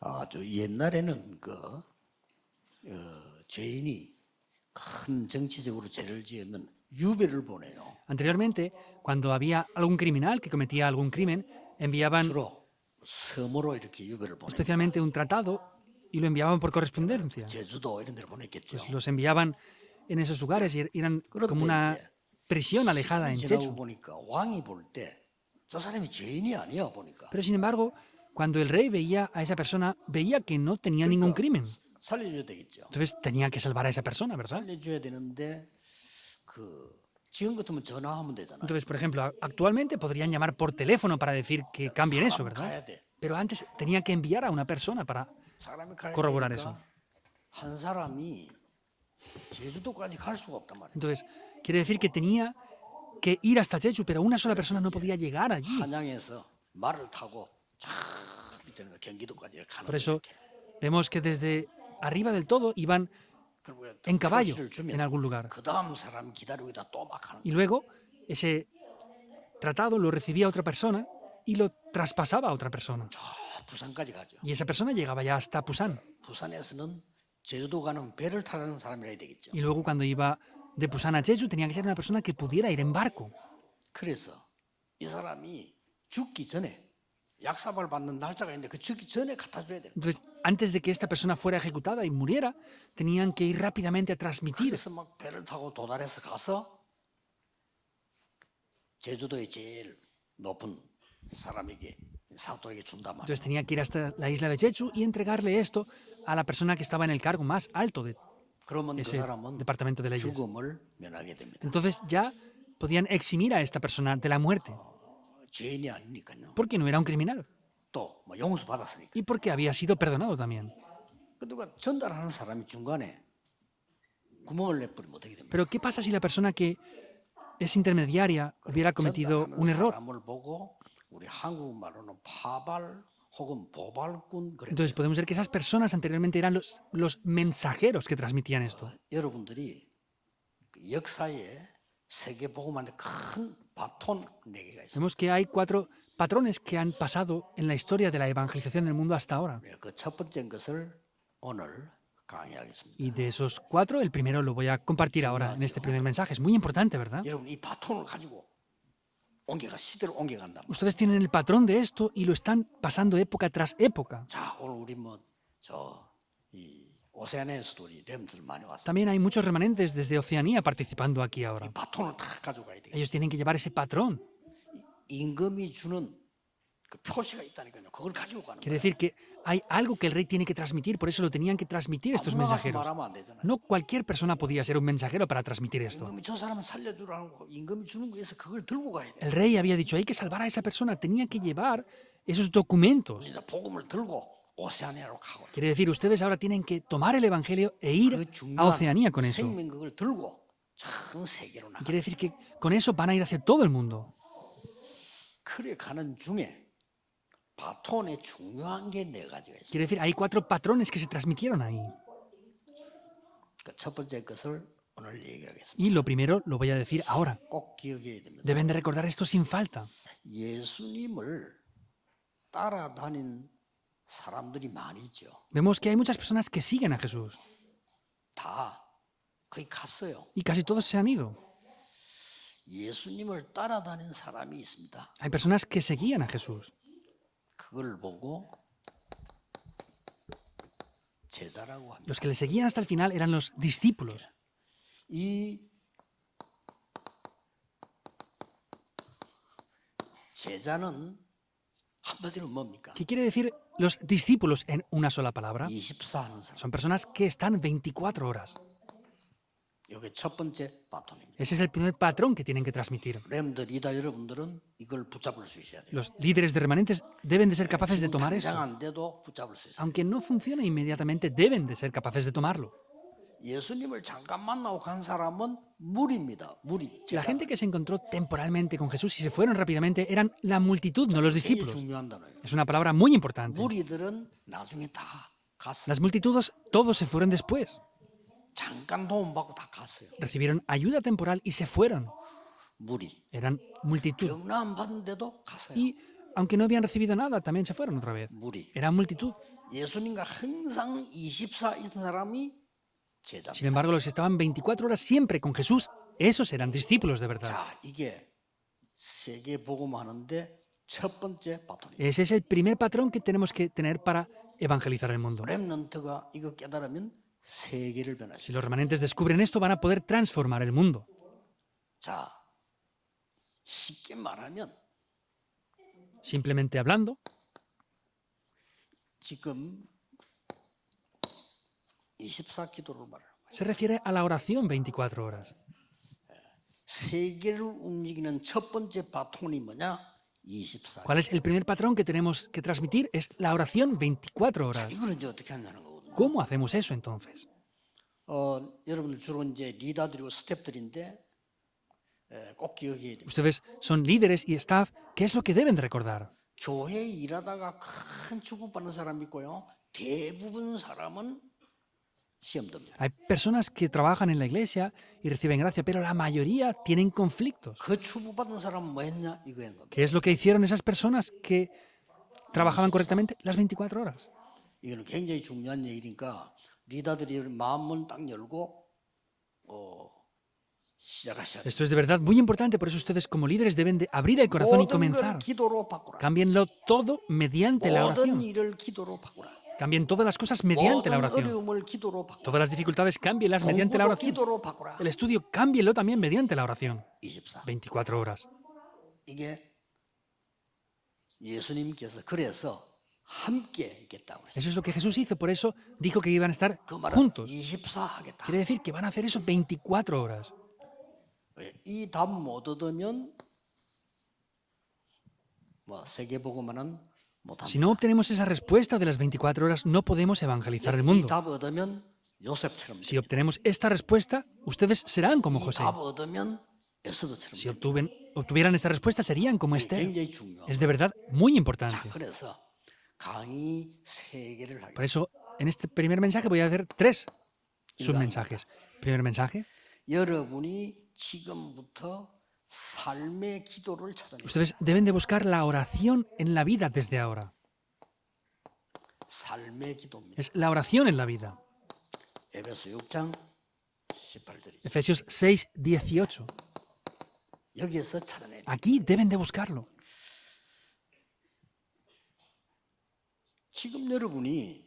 아주 옛날에는 죄인이 큰 정치적으로 죄를 지으면 유배를 보내요. Anteriormente, cuando había algún criminal que cometía algún crimen, enviaban 주로 섬으로 이렇게 유배를 보냅니다. especialmente un tratado y lo enviaban por correspondencia. 제주도 이런 데로 보냈겠죠. Pues los enviaban en esos lugares y eran como 그런데 una 이제 prisión alejada en 시간이 지나고 Chechu. 보니까 왕이 볼 때 저 사람이 죄인이 아니야 보니까 Pero sin embargo, cuando el rey veía a esa persona, veía que no tenía ningún crimen. 살려줘야 되겠죠. Entonces tenía que salvar a esa persona, ¿verdad? 살려줘야 되는데 지금 같으면 전화하면 되잖아요. Entonces, por ejemplo, actualmente podrían llamar por teléfono para decir que cambien eso, 사람 ¿verdad? 가야 돼. Pero antes tenía que enviar a una persona para 사람이 가야 corroborar 되니까 eso. 한 사람이 제주도까지 갈 수가 없단 말이에요. Entonces, quiere decir que tenía que ir hasta Chechu, pero una sola persona no podía llegar allí. 한양에서 말을 타고 쫙 밑에는 경기도까지 가는 Por eso 거예요. vemos que desde arriba del todo iban 그리고 en caballo 표시를 주면 en algún lugar. 그 다음 사람 기다리고 있다 또 막 하는 Y luego ese tratado lo recibía otra persona y lo traspasaba a otra persona. 저 부산까지 가죠. Y esa persona llegaba ya hasta Pusan. 부산에서는 제주도 가는 배를 타는 사람이라 해야 되겠죠. Y luego cuando iba de Pusan a Chechu tenía que ser una persona que pudiera ir en barco. 그래서 이 사람이 죽기 전에 약사발 받는 날짜가 있는데 그 죽기 전에 갖다 줘야 돼요. Entonces, antes de que esta persona fuera ejecutada y muriera, tenían que ir rápidamente a transmitir. 그래서 막 배를 타고 도달해서 가서 제주도의 제일 높은 사람에게 사또에게 준단 말이에요. Entonces tenía que ir hasta la isla de Chechu y entregarle esto a la persona que estaba en el cargo más alto de 그러면 그 ese 사람은 departamento de leyes. 죽음을 면하게 됩니다. Entonces ya podían eximir a esta persona de la muerte, 죄인이 아니니까요. porque no era un criminal 또 뭐 용서 받았으니까. y porque había sido perdonado también. 그러니까 전달하는 사람이 중간에 구멍을 내버리면 어떻게 됩니까? Pero ¿qué pasa si la persona que es intermediaria hubiera cometido 전달하는 un error? 사람을 보고 우리 한국말로는 파발 혹은 보발꾼 그래. Entonces podemos ver que esas personas anteriormente eran los mensajeros que transmitían esto. 여러분들이 그 역사에 세계 복음한테 큰 바톤 4개가 있습니다. Vemos que hay 4 patrones que han pasado en la historia de la evangelización del mundo hasta ahora. 그 첫 번째 것을 오늘 강의하겠습니다. Y de esos 4, el primero lo voy a compartir ahora en este primer mensaje. Es muy importante, ¿verdad? 여러분 이 바톤을 가지고 시대를 옮겨간다. Ustedes tienen el patrón de esto y lo están pasando época tras época. 자, 오늘 우리 이 오세아니아에서도 우리 렘들 많이 왔어요. También hay muchos remanentes desde Oceanía participando aquí ahora. 이 바톤을 다 가져가야 돼. Ellos tienen que llevar ese patrón. 임금이 주는 그 표시가 있다니까요. 그걸 가지고 가는 Quiere 거예요. decir que hay algo que el rey tiene que transmitir, por eso lo tenían que transmitir estos 아무나 가서 mensajeros. 말하면 안 되잖아요. No cualquier persona podía ser un mensajero para transmitir esto. 임금이 저 사람을 살려주라는 거, 임금이 주는 거에서 그걸 들고 가야 돼. El rey había dicho, hay que salvar a esa persona, tenía que llevar esos documentos. 진짜 복음을 들고 오세아니아로 가고 Quiere decir, ustedes ahora tienen que tomar el Evangelio e ir 그 a 중요한 Oceanía con eso. 생명극을 들고 전 세계로 나가. Quiere decir que con eso van a ir hacia todo el mundo. 그래 가는 중에 바톤에 중요한 게 4가지가 있어요. Quiere decir, hay 4 patrones que se transmitieron ahí. 그 첫 번째 것을 오늘 얘기하겠습니다. Y lo primero lo voy a decir ahora. 꼭 기억해야 됩니다. Deben de recordar esto sin falta. 예수님을 따라다닌 사람들이 많이 있죠. Vemos que hay muchas personas que siguen a Jesús 다 거기 갔어요. y casi todos se han ido. 예수님을 따라다닌 사람이 있습니다. Hay personas que seguían a Jesús. 그걸 보고 제자라고 합니다. Los que le seguían hasta el final eran los discípulos. 이 제자는 한마디로 뭡니까? ¿Qué quiere decir los discípulos en una sola palabra? 24하는 사람. Son personas que están 24 horas. 이게 첫 번째 바톤입니다. Ese es el primer patrón que tienen que transmitir. 렘들 리더 여러분들은 이걸 붙잡을 수 있어야 돼요. Los líderes de remanentes deben de ser capaces de 지금 tomar 당장 esto. 안 돼도 붙잡을 수 있어요. Aunque no funcione inmediatamente, deben de ser capaces de tomarlo. 예수님을 잠깐 만나고 간 사람은 무리입니다. 무리. La gente que se encontró temporalmente con Jesús y se fueron rápidamente eran la multitud, no los 되게 discípulos. 중요한 단어예요. Es una palabra muy importante. 무리들은 나중에 다 갔어요. Las multitudes, todos se fueron después. 잠깐 도움받고 다 갔어요. Recibieron ayuda temporal y se fueron. 무리. Eran multitud. 병난 받는데도 갔어요. Y aunque no habían recibido nada, también se fueron otra vez. 무리. Era multitud. 예수님과 항상 24 있던 사람이 제자입니다. Sin embargo, los que estaban 24 horas siempre con Jesús, esos eran discípulos de verdad. 자, 이게 세계 복음하는데 첫 번째 바톤입니다. Ese es el primer patrón que tenemos que tener para evangelizar el mundo. 렘넌트가 이거 깨달으면 세계를 Si 변화시켜. los remanentes descubren esto, van a poder transformar el mundo. 자, 쉽게 말하면 Simplemente hablando, 지금 24 기도를 말하는 거예요. se refiere a la oración 24 horas. 세계를 움직이는 첫 번째 바톤이 뭐냐? 24. ¿Cuál es el primer patrón que tenemos que transmitir? Es la oración 24 horas. 이거는 이제 어떻게 하냐는 거거든요. ¿Cómo hacemos eso entonces? 여러분들 주로 이제 리더들이고 스태프들인데 꼭 기억해야 돼요. Ustedes son líderes y staff. ¿Qué es lo que deben de recordar? 교회에 일하다가 큰 축복받는 사람이 있고요. 대부분 사람은 시험됩니다. Hay personas que trabajan en la iglesia y reciben gracia, pero la mayoría tienen conflictos. 그 축복받는 사람은 뭐 했냐? 이거인 겁니다. ¿Qué es lo que hicieron esas personas que trabajaban correctamente las 24 horas? 이거는 굉장히 중요한 얘기니까 리더들이 마음문 딱 열고 시작하셔야 돼요. Esto es de verdad muy importante, por eso ustedes como líderes deben de abrir el corazón y 모든 걸 comenzar. 기도로 바꾸라. Cámbienlo todo mediante la 모든 oración. 일을 기도로 바꾸라. Cambien todas las cosas mediante la 모든 oración. 어려움을 기도로 바꾸라. Todas las dificultades, cámbielas mediante la 공부도 oración. 기도로 바꾸라. El estudio, cámbienlo también mediante la oración. 24. 24 horas. 이게 예수님께서 그래서 함께 있겠다고 그랬어요. Eso es lo que Jesús hizo, por eso dijo que iban a estar 그 말은 juntos. 24 하겠다. Quiere decir que van a hacer eso 24 horas. 이 답 못 얻으면 뭐 세계복음은 못합니다. Si no obtenemos esa respuesta de las 24 horas, no podemos evangelizar el 이 mundo. 답 얻으면 요셉처럼 Si obtenemos esta respuesta, ustedes serán como 이 José. 답 얻으면 에스더처럼 Si obtuvieran esta respuesta, serían como Esther. 굉장히 중요해요. Es de verdad muy 자, importante. 그래서 강의 세 개를 Por 하겠습니다. eso, en este primer mensaje voy a hacer 3 submensajes. Primer mensaje, 여러분이 지금부터 삶의 기도를 찾아내요. ustedes deben de buscar la oración en la vida desde ahora. 삶의 기도입니다. Es la oración en la vida. 에베소 6장 18절이죠. Efesios 6, 18. 여기에서 찾아내요. Aquí deben de buscarlo. 지금 여러분이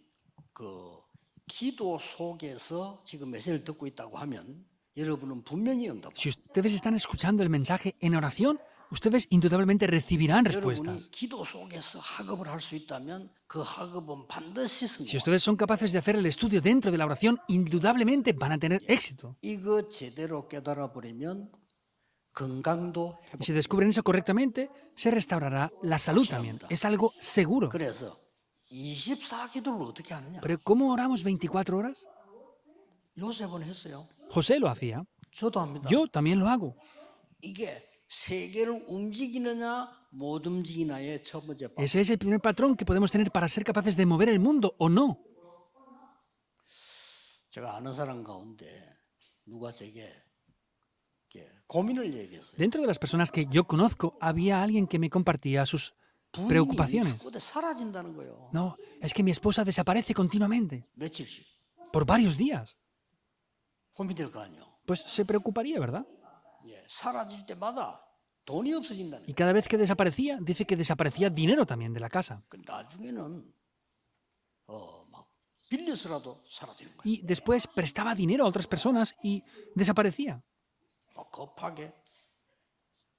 그 기도 속에서 지금 메시지를 듣고 있다고 하면 여러분은 분명히 응답. Si ustedes están escuchando el mensaje en oración, ustedes indudablemente recibirán 여러분이 respuestas. 기도 속에서 학업을 할 수 있다면 그 학업은 반드시 Si 성공. ustedes son capaces de hacer el estudio dentro de la oración, indudablemente van a tener éxito. 이거 제대로 깨달아 버리면 건강도 Y 회복. si descubren eso correctamente, se restaurará la salud también. Es algo seguro. 그래서 24기도를 어떻게 하느냐? Pero ¿cómo oramos 24 horas? 요셉은 했어요. José lo hacía. 저도 합니다. Yo también lo hago. 이게 세계를 움직이느냐 못 움직이나의 첫 번째 방. Ese es el primer patrón que podemos tener para ser capaces de mover el mundo o no. 제가 아는 사람 가운데 누가 제게 이렇게 고민을 얘기했어요. Dentro de las personas que yo conozco, había alguien que me compartía sus 부인이 preocupaciones. 자꾸 사라진다는 거예요. No, es que mi esposa desaparece continuamente, 며칠씩 por varios días. 고민될 거 아니에요. Pues se preocuparía, ¿verdad? 예, 사라질 때마다 돈이 없어진다는 Y 거예요. cada vez que desaparecía, dice que desaparecía dinero también de la casa. 그 나중에는 막 빌려서라도 사라지는 거예요. Y después prestaba dinero a otras personas y desaparecía. 막 급하게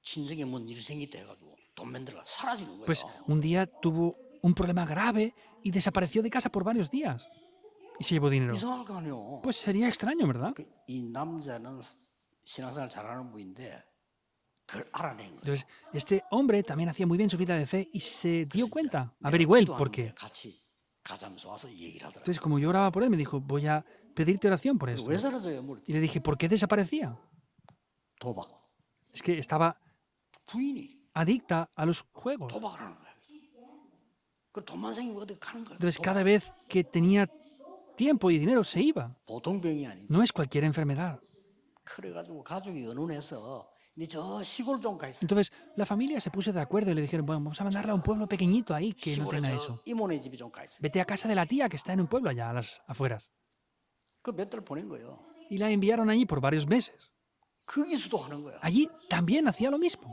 친정에 뭔 일이 생기다 해가지고 돈 만들어가 사라지는 거예요. Pues un día tuvo un problema grave y desapareció de casa por varios días. Y se llevó dinero. 이상할 거 아니에요. Pues sería extraño, ¿verdad? 이 남자는 신앙생활 잘하는 분인데 그걸 알아낸 거예요. Entonces, este hombre también hacía muy bien su vida de fe y se dio cuenta, averiguó el por qué. 같이 가자면서 와서 얘기를 하더라고요. Entonces, como yo oraba por él, me dijo, voy a pedirte oración por esto. 왜 사라져요? 뭐 Y le dije, ¿por qué desaparecía? 도박. Es que estaba 부인이 adicta a los juegos. 도박을 하는 거예요. 그 돈만 생기면 어디 가는 거예요. Entonces, cada vez que tenía tiempo y dinero, se iba. 보통 병이 아니죠. No es cualquier enfermedad. 그래가지고 가족이 의논해서 네 저 시골 좀 가 있어. Entonces la familia se puso de acuerdo y le dijeron, bueno, vamos a mandarla a un pueblo pequeñito ahí que no 시골에 tenga 저 eso. 이모네 집이 좀 가 있어. Vete a casa de la tía que está en un pueblo allá a las afueras. 그 몇 달 보낸 거예요. Y la enviaron allí por varios meses. 거기서도 하는 거야. Allí también hacía lo mismo.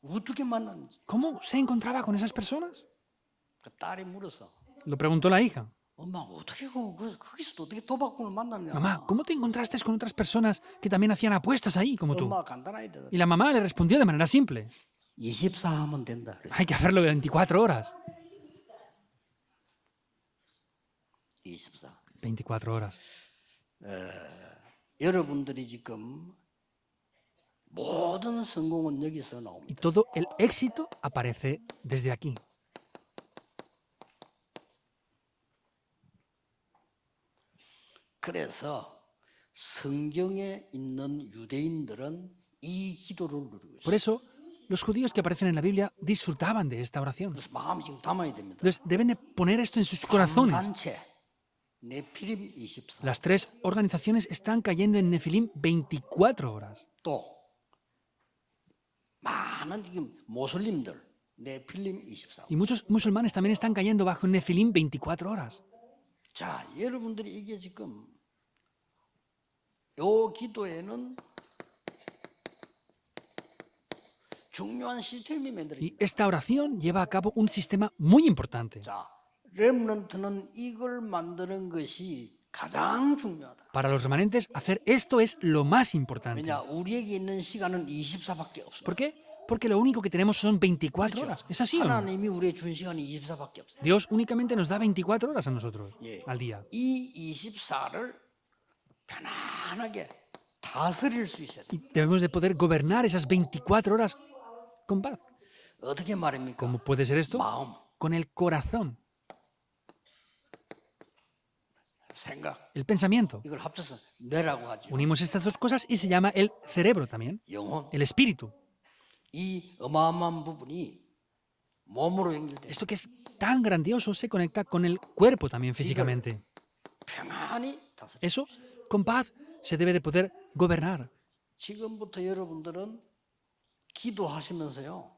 어떻게 만났는지. ¿Cómo se encontraba con esas personas? 그 딸이 물어서 Lo preguntó la hija. 엄마 어떻게 거기서도 어떻게 도박꾼을 만났냐? Mamá, ¿cómo te encontraste con otras personas que también hacían apuestas ahí como tú? 엄마 간단하게 대답. Y la mamá le respondió de manera simple. 24 하면 된다. 그래. Hay que hacerlo 24 horas. 24. 24 horas. 여러분들이 지금 모든 성공은 여기서 Y 나옵니다. todo el éxito aparece desde aquí. 그래서 성경에 있는 유대인들은 이 기도를 누리고 Por 있어요. eso, los judíos que aparecen en la Biblia disfrutaban de esta oración. 그래서 마음이 지금 담아야 됩니다. Entonces, deben de poner esto en sus corazones. 단체 네피림 24. Las tres organizaciones están cayendo en Nefilim 24 horas. 또 많은 지금 모슬림들 네필림 24. Y muchos musulmanes también están cayendo bajo Nefilim 24 horas. 자, 여러분들이 이게 지금 요 기도에는 중요한 시스템이 만들어져. Y esta oración lleva a cabo un sistema muy importante. 자, 렘넌트는 이걸 만드는 것이 가장 중요하다. Para los remanentes, hacer esto es lo más importante. 왜냐, 우리에게 있는 시간은 24밖에 없어요. ¿Por qué? Porque lo único que tenemos son 24 horas. ¿Es así o no? 하나님이 우리의 준 시간이 24밖에 없어요. Dios únicamente nos da 24 horas a nosotros 예. al día. 이 24를 편안하게 다스릴 수 있어야 돼요. Y debemos de poder gobernar esas 24 horas con paz. 어떻게 말입니까? ¿Cómo puede ser esto? 마음, Con el corazón, 생각, el pensamiento. 이걸 합쳐서 뇌라고 하죠. Unimos estas dos cosas y se llama el cerebro también, 영혼. el espíritu. 이 어마어마한 부분이 몸으로 연결돼. Esto que es tan grandioso se conecta con el cuerpo también físicamente. 평안히 다스려. Eso, con paz, se debe de poder gobernar. 지금부터 여러분들은 기도하시면서요.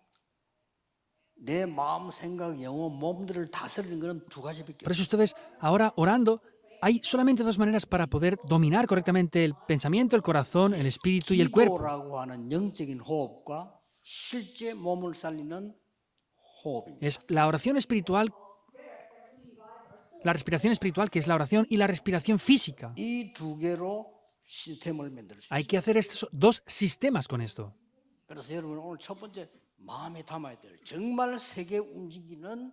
내 마음, 생각, 영혼, 몸들을 다스리는 것은 두 가지밖에 Por 없어요. eso ustedes, ahora orando, hay solamente dos maneras para poder dominar correctamente el pensamiento, el corazón, el espíritu y el cuerpo. 기도라고 하는 영적인 호흡과 실제 몸을 살리는 호흡입니다. Es la oración espiritual, la respiración espiritual, que es la oración, y la respiración física. 이 두 개로 시스템을 만들 수 있어요. Hay que hacer estos dos sistemas con esto. 그래서 여러분 오늘 첫 번째 마음에 담아야 될 정말 세계 움직이는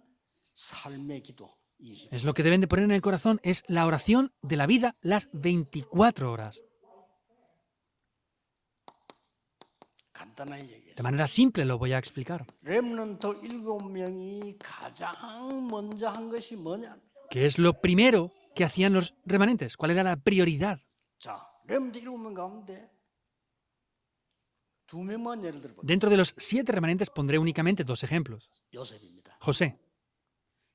삶의 기도 20. Es lo que deben de poner en el corazón, es la oración de la vida las 24 horas. 간단하게 얘기해서 De manera simple lo voy a explicar. 렘넌트 7명이 가장 먼저 한 것이 뭐냐? ¿Qué es lo primero que hacían los remanentes? ¿Cuál era la prioridad? 자, 렘넌트 7명 가운데 두 명만 예를 들어 볼게요. Dentro de los 7 remanentes pondré únicamente dos ejemplos. 요셉입니다. José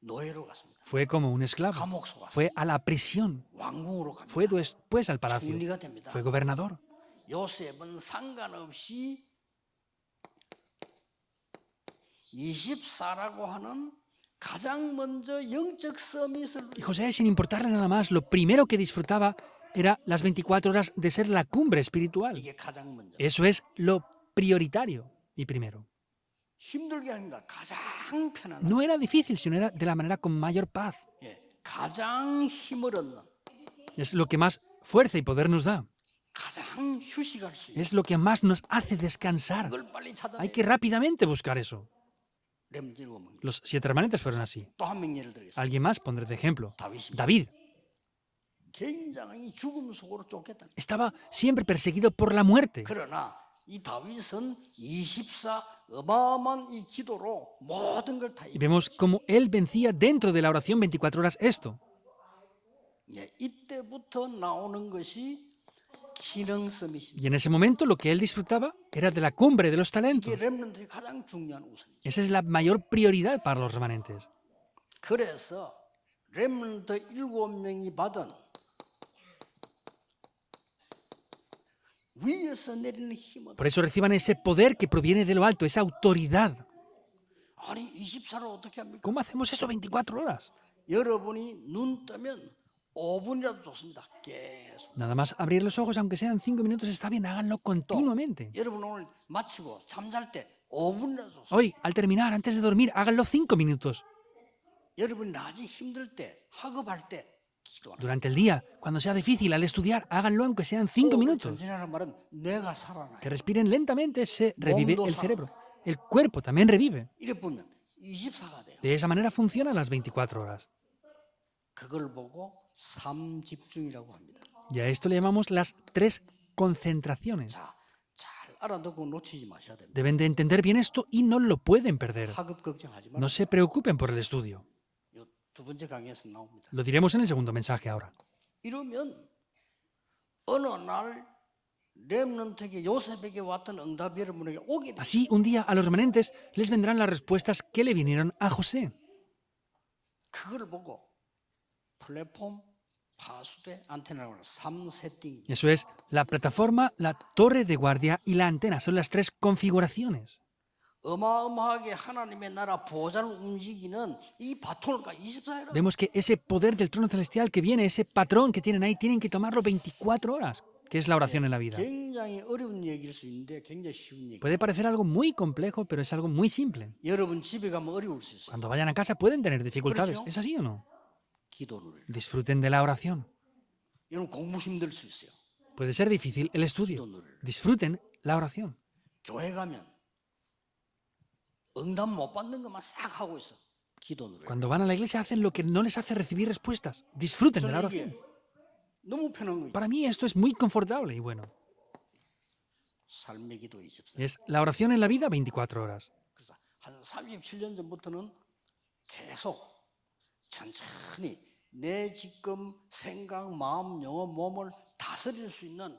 노예로 갔습니다. fue como un esclavo, 감옥 속았습니다. fue a la prisión, 왕궁으로 갑니다. fue después al palacio, 총리가 됩니다. fue gobernador. 요셉은 상관없이 24라고 하는 가장 먼저 영적 서밋을 Y José, sin importarle nada más, lo primero que disfrutaba era las 24 horas de ser la cumbre espiritual. 이게 가장 먼저 Eso es lo prioritario y primero. 힘들게 하니까 가장 편안한 No era difícil, sino era de la manera con mayor paz. 예, 가장 힘을 얻는 Es lo que más fuerza y poder nos da. 가장 휴식할 수 있는 Es lo que más nos hace descansar. 그걸 빨리 찾아내 Hay que rápidamente buscar eso. 렘 일곱 명. Los 7 remanentes fueron así. 또 한 명 예를 들겠습니다. Alguien más pondré de ejemplo. 다윗입니다. David 굉장히 죽음 속으로 쫓겼다. estaba siempre perseguido por la muerte. 그러나 이 다윗은 24 어마어마한 이 기도로 모든 걸 다 Y vemos cómo él vencía dentro de la oración 24 horas esto. 예, 이때부터 나오는 것이 기능 서밋입니다. Y en ese momento lo que él disfrutaba era de la cumbre de los talentos. 이게 렘넌트의 가장 중요한 우선이죠. Esa es la mayor prioridad para los remanentes. 그래서 렘넌트 7명이 받은 위에서 내리는 힘은 Por eso reciban ese poder que proviene de lo alto, esa autoridad. 아니 24를 어떻게 합니까? ¿Cómo hacemos esto 24 horas? 여러분이 눈 뜨면 5분이라도 좋습니다. 계속. Nada más abrir los ojos, aunque sean 5 minutos, está bien, háganlo continuamente. 여러분 오늘 마치고 잠잘 때 5분이라도 좋습니다. Hoy, al terminar, antes de dormir, háganlo 5 minutos. 여러분이 낮에 힘들 때, 학업할 때 기도하는 Durante el día, cuando sea difícil, al estudiar, háganlo aunque sean 5 minutos. 전진하는 말은 뇌가 살아나요. Que respiren lentamente, se revive Mundo el sana. cerebro. El cuerpo también revive. 이래 보면 24가 돼요. De esa manera funcionan las 24 horas. 그걸 보고 삼집중이라고 합니다. Y a esto le llamamos las 3 concentraciones. 자, 잘 알아듣고 놓치지 마셔야 됩니다. Deben de entender bien esto y no lo pueden perder. 학업 걱정하지 No 말고 se preocupen por el estudio. 두 번째 강의에서 나옵니다. Lo diremos en el segundo mensaje ahora. 이러면 어느 날 렘넌트에게 요셉에게 왔던 응답이 여러분에게 오게 돼. Así, un día a los remanentes les vendrán las respuestas que le vinieron a José. 그걸 보고 플랫폼, 파수대, 안테나로 3세팅. Eso es, la plataforma, la torre de guardia y la antena. Son las 3 configuraciones. 어마어마하게 하나님의 나라 보좌를 움직이는 이 바톤을까 24일. Vemos que ese poder del trono celestial que viene, ese patrón que tienen ahí, tienen que tomarlo 24 horas, que es la oración en la vida. 굉장히 어려운 얘기일 수 있는데 굉장히 쉬운 얘기. Puede parecer algo muy complejo, pero es algo muy simple. 여러분 집에 가면 어려울 수 있어요. Cuando vayan a casa pueden tener dificultades. 그렇죠. ¿Es así o no? 기도를. Disfruten de la oración. 여러분 공부 힘들 수 있어요. Puede ser difícil el estudio. Disfruten la oración. 교회 가면 응답 못 받는 것만 싹 하고 있어. 기도를. Cuando van a la iglesia hacen lo que no les hace recibir respuestas. Disfruten de la 저는 oración. 이게 너무 편한 거예요. Para mí esto es muy confortable y bueno. 삶의 기도 24. Es la oración en la vida 24 horas. 그래서 한 37년 전부터는 계속 천천히 내 지금 생각, 마음, 영혼, 몸을 다스릴 수 있는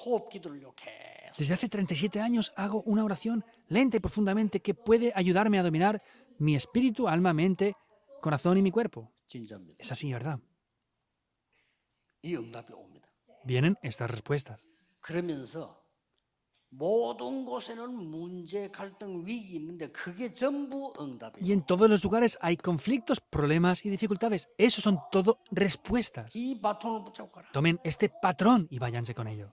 호흡 기도를요 계속. Desde hace 37 años hago una oración lenta y profundamente que puede ayudarme a dominar mi espíritu, alma, mente, corazón y mi cuerpo. 진짜입니다. Es así, ¿verdad? 이 응답이 옵니다. Vienen estas respuestas. 그러면서 모든 곳에는 문제, 갈등, 위기 있는데 그게 전부 Y 응답이에요. en todos los lugares hay conflictos, problemas y dificultades. Esos son todo respuestas. 이 바톤을 붙잡고 가라. Tomen este patrón y váyanse con ello.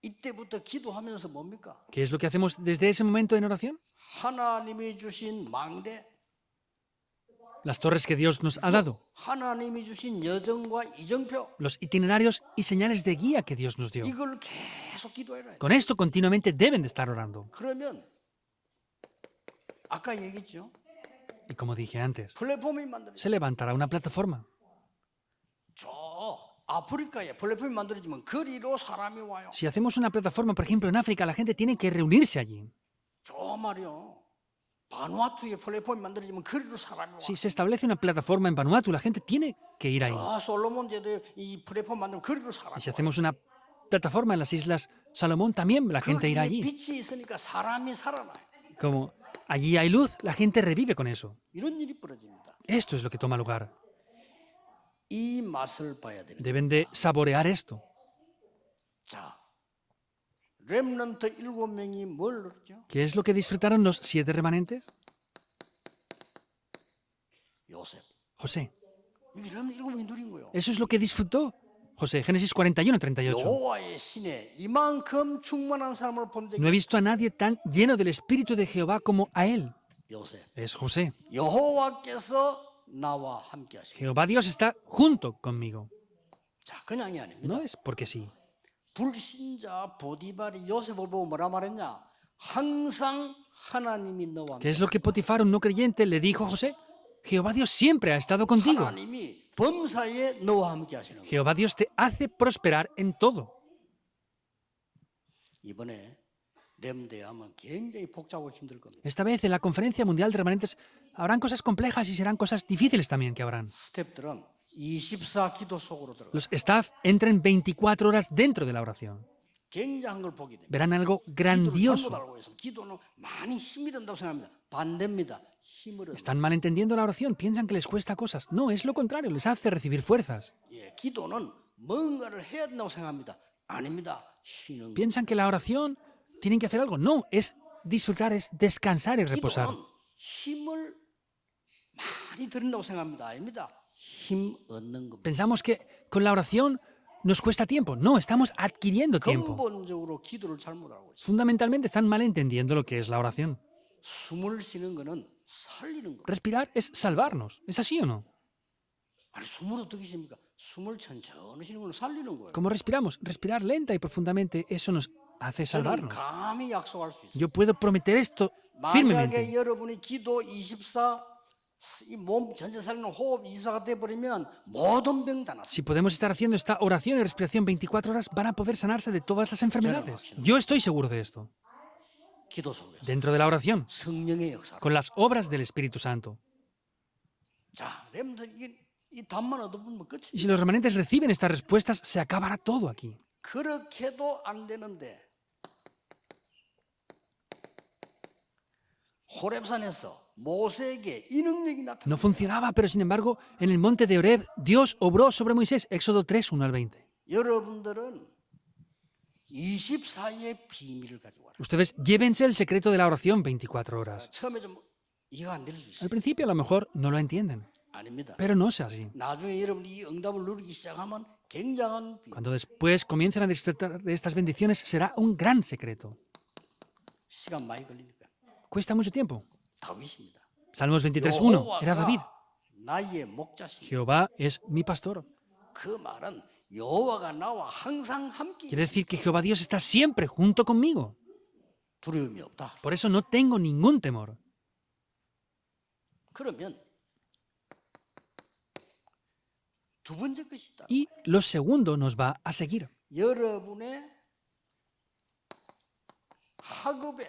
이때부터 기도하면서 뭡니까? ¿Qué es lo que hacemos desde ese momento en oración? 하나님이 주신 망대, Las torres que Dios nos ha dado, 하나님이 주신 여정과 이정표, los itinerarios y señales de guía que Dios nos dio. 이걸 계속 기도해라. Con esto continuamente deben de estar orando. 그러면 아까 얘기했죠. Y como dije antes, 플랫폼이 만들어져. se levantará una plataforma. 저 아프리카에 플랫폼이 만들어지면 거리로 사람이 와요. Si hacemos una plataforma, por ejemplo, en África, la gente tiene que reunirse allí. 저 말이요. 바누아투에 플랫폼이 만들어지면 거리로 사람이 와. Si se establece una plataforma en Vanuatu, la gente tiene que ir ahí. 저 솔로몬 제도에 이 플랫폼 만들면 거리로 사람이 Y si 와. hacemos una plataforma en las islas Salomón, también la gente irá 거기에 allí. 빛이 있으니까 사람이 살아나요. Como allí hay luz, la gente revive con eso. 이런 일이 벌어집니다. Esto es lo que toma lugar. 이 맛을 봐야 됩니다. Deben de saborear esto. 자, 렘넌트 7명이 뭘 얻었죠? ¿Qué es lo que disfrutaron los 7 remanentes? 요셉. José. 이게 렘넌트 7명이 누린 거예요. Eso es lo que disfrutó José. Génesis 41, 38. 여호와의 신에 이만큼 충만한 사람을 본 적이 No he visto a nadie tan lleno del Espíritu de Jehová como a él. 요셉. Es José. 여호와께서 나와 함께 하시고. Jehová Dios está junto conmigo. 자, 그냥이 아닙니다. No es porque sí. 불신자 보디발이 요셉을 보고 뭐라 말했냐? 항상 하나님이 너와 ¿Qué 함께. es lo que Potifar, un no creyente, le dijo a José? Jehová Dios siempre ha estado contigo. 하나님이 범사에 너와 함께 하시는 거예요. Jehová Dios te hace prosperar en todo. 이번에 렘대 하면 굉장히 복잡하고 힘들 겁니다. Esta vez en la Conferencia Mundial de Remanentes habrán cosas complejas y serán cosas difíciles también que habrán. 스텝들은 24 기도 속으로 들어가. Los staff entren 24 horas dentro de la oración. 굉장한 걸 보게 됩니다. Verán algo 기도를 잘못 grandioso. 알고 있어요. 기도는 많이 힘이 든다고 생각합니다. 반대입니다. 힘을 얻는. Están malentendiendo la oración, piensan que les cuesta cosas. No, es lo contrario, les hace recibir fuerzas. 예, 기도는 뭔가를 해야 된다고 생각합니다. 아닙니다. 쉬는 거. Piensan que la oración tienen que hacer algo. No, es disfrutar, es descansar y reposar. 기도는 힘을 많이 들인다고 생각합니다. 아닙니다. 힘 얻는 겁니다. Pensamos que con la oración nos cuesta tiempo. No, estamos adquiriendo tiempo. 근본적으로 기도를 잘못 알고 있어요. Fundamentalmente están malentendiendo lo que es la oración. 숨을 쉬는 거는 살리는 거. Respirar es salvarnos. ¿Es así o no? 아니 숨을 어떻게 쉽니까? 숨을 천천히 쉬는 걸 살리는 거예요. ¿Cómo respiramos? Respirar lenta y profundamente, eso nos hace 저는 salvarnos. 감히 약속할 수 있어요. Yo puedo prometer esto 만약에 firmemente. 여러분이 기도 24, 이 몸 전체 살리는 호흡 24가 돼버리면 모든 병 다 났어요. Si podemos estar haciendo esta oración y respiración 24 horas, van a poder sanarse de todas las enfermedades. Yo estoy seguro de esto. 기도 속에서 Dentro de la oración, 성령의 역사로. con las obras del Espíritu Santo. 자, 여러분들 이 답만 얻어보면 끝이. Y si los remanentes reciben estas respuestas, se acabará todo aquí. 그렇게도 안 되는데 호렙산에서 모세에게 이 능력이 나타나. No funcionaba, pero sin embargo, en el monte de Horeb, Dios obró sobre Moisés. Éxodo 3, 1 al 20. 여러분들은 24의 비밀을 가지고 와라. Ustedes llévense el secreto de la oración 24 horas. 처음에 좀 이해가 안 될 수 있어요. Al principio a lo mejor no lo entienden, 아닙니다. pero no es así. 나중에 여러분이 이 응답을 누리기 시작하면 굉장한 비밀. Cuando después comiencen a disfrutar de estas bendiciones, será un gran secreto. 시간 많이 걸리니까. Cuesta mucho tiempo. 다윗입니다. Salmos 23.1. Era David. 나의 목자시. Jehová es mi pastor. 그 말은 여호와가 나와 항상 함께. Quiere decir que Jehová Dios está siempre junto conmigo. 두려움이 없다. Por eso no tengo ningún temor. 그러면 두 번째 것이 있다. Y lo segundo nos va a seguir. 여러분의 학업에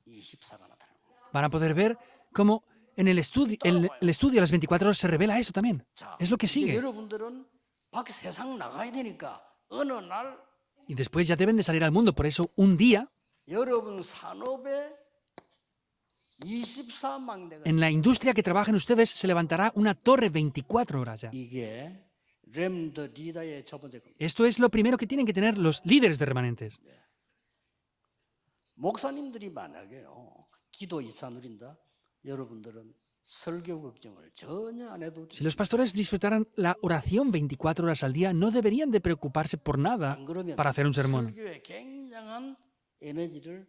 24가 나타나는 거예요. Van a poder ver cómo en el estudio a las 24 horas se revela eso también. 자, Es lo que 이제 sigue. 여러분들은 밖에 세상 나가야 되니까 어느 날 Y después ya deben de salir al mundo. Por eso un día, 여러분 산업에 24망대가 en la industria que trabajen ustedes, se levantará una torre 24 horas ya. 이게 렘더 리더의 첫 번째 겁니다. Esto es lo primero que tienen que tener los líderes de remanentes. 목사님들이 만약에요 기도 24 누린다 여러분들은 설교 걱정을 전혀 안 해도 Si los pastores disfrutaran la oración 24 horas al día, no deberían de preocuparse por nada 안 그러면 para hacer un sermón. 설교에 굉장한 에너지를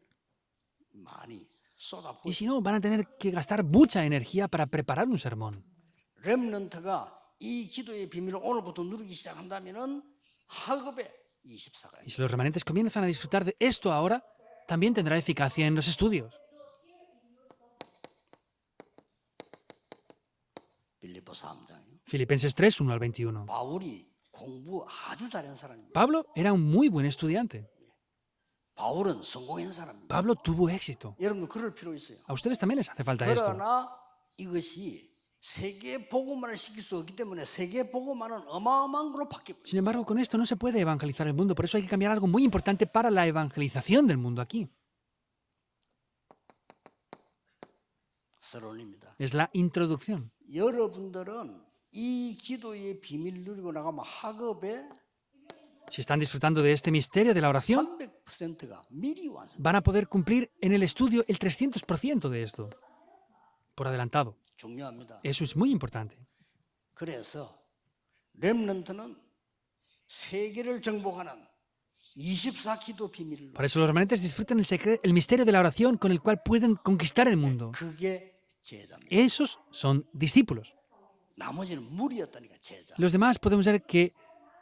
많이 쏟아부어. Y si no, van a tener que gastar mucha energía para preparar un sermón. 렘넌트가 이 기도의 비밀을 오늘부터 누리기 시작한다면은 학업에 24가 Y si los remanentes comienzan a disfrutar de esto ahora, también tendrá eficacia en los estudios. 빌립보서 3장이요. Filipenses 3, 1 al 21. 바울이 공부 아주 잘한 사람입니다. Pablo era un muy buen estudiante. 바울은 성공한 사람입니다. Pablo tuvo éxito. 여러분 그럴 필요 있어요. A ustedes también les hace falta esto. 그러나 이것이 세계 복음화를 시킬 수 없기 때문에 세계 복음화는 어마어마한 걸로 바뀌고 Sin embargo, con esto no se puede evangelizar el mundo. Por eso hay que cambiar algo muy importante para la evangelización del mundo aquí. 서론입니다. Es la introducción. 여러분들은 이 기도의 비밀 누리고 나가면 학업에 Si están disfrutando de este misterio de la oración, 300%가 미리 완성. van a poder cumplir en el estudio el 300% de esto. Por adelantado. 중요합니다. Eso es muy importante. 그래서 렘넌트는 세계를 정복하는 24 기도 비밀을 Por eso los remanentes disfrutan el misterio de la oración con el cual pueden conquistar el mundo. 그게 제자입니다. Esos son discípulos. 나머지는 무리였다니까 제자. Los demás podemos ver que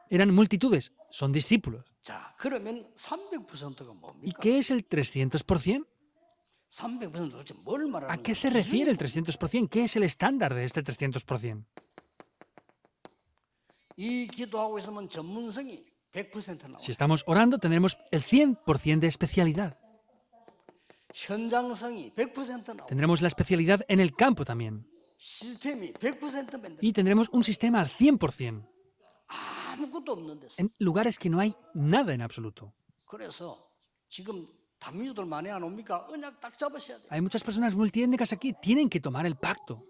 eran multitudes, son discípulos. 자, 그러면 300%가 ¿Y 뭡니까? qué es el 300%? 300% 도대체 뭘 ¿A 말하는 qué 거예요? se refiere el 300%? ¿Qué es el estándar de este 300%? 이 기도하고 있으면 전문성이 100% 나와요. Si estamos orando, tendremos el 100% de especialidad. 현장성이 100% 나와요. Tendremos la especialidad en el campo también. 시스템이 100% 만들어요. Y tendremos un sistema al 100%, 아무것도 없는 데서. en lugares que no hay nada en absoluto. 그래서 지금 단민주들 많이 안 옵니까? 언약 딱 잡으셔야 돼요. Hay muchas personas multiétnicas aquí, tienen que tomar el pacto.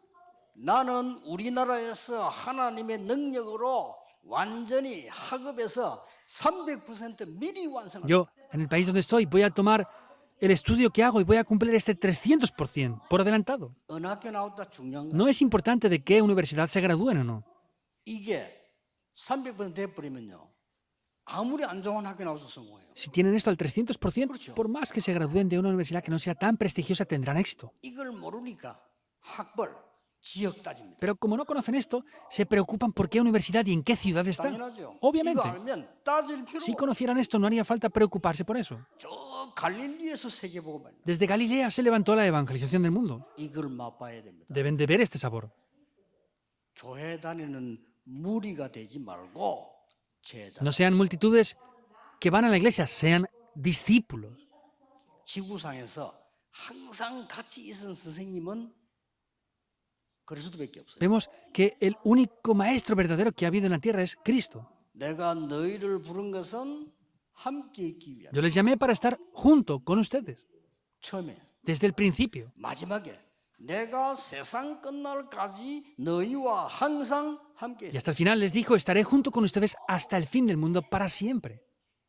나는 우리나라에서 하나님의 능력으로 완전히 학업에서 300% 미리 완성을. Yo, en el país donde estoy, voy a tomar el estudio que hago y voy a cumplir este 300% por adelantado. 어느 학교 나왔다 중요한 거. No es importante de qué universidad se gradúen o no. 이게 300% 돼버리면요. 아무리 안 좋은 학교 나와서 성공해요. Si tienen esto al 300%, por más que se gradúen de una universidad que no sea tan prestigiosa, tendrán éxito. 이걸 모르니까 학벌, 지역 따집니다. Pero como no conocen esto, se preocupan por qué universidad y en qué ciudad está. 당연하죠. Obviamente. 이거 알면 따질 필요 Si 없어요. conocieran esto, no haría falta preocuparse por eso. 저 갈릴리에서 세계복음을 Desde Galilea se levantó la evangelización del mundo. 이걸 맛봐야 됩니다. Deben de ver este sabor. 교회 다니는 무리가 되지 말고 제자. No sean multitudes que van a la iglesia, sean discípulos. 지구상에서 항상 같이 있은 선생님은 그리스도밖에 없어요. Vemos que el único maestro verdadero que ha habido en la tierra es Cristo. 내가 너희를 부른 것은 함께 있기 위함. Yo les llamé para estar junto con ustedes, 처음에 desde el principio. 마지막에 내가 세상 끝날까지 너희와 항상 함께. Y hasta el final les dijo, estaré junto con ustedes hasta el fin del mundo para siempre.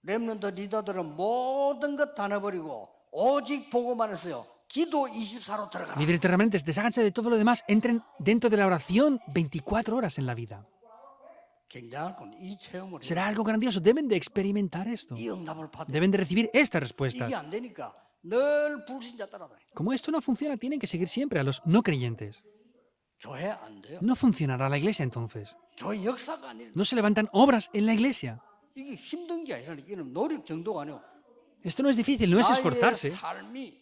렘넌트 리더들은 모든 것 다 내버리고 오직 보고만 했어요. 기도 24로 들어가라. Líderes de remanentes, desháganse de todo lo demás, entren dentro de la oración 24 horas en la vida. 굉장할 건 이 체험을 해요. Será algo grandioso, deben de experimentar esto. 이 응답을 받아. Deben de recibir estas respuestas. 이게 안 되니까 늘 불신자 따라다니. Como esto no funciona, tienen que seguir siempre a los no creyentes. 교회 안 돼요. No funcionará la iglesia entonces. 교회 역사가 아니라 No se levantan obras en la iglesia. 이게 힘든 게 아니라 이게는 노력 정도가 아니고 Esto no es difícil, no es 나의 esforzarse. 삶이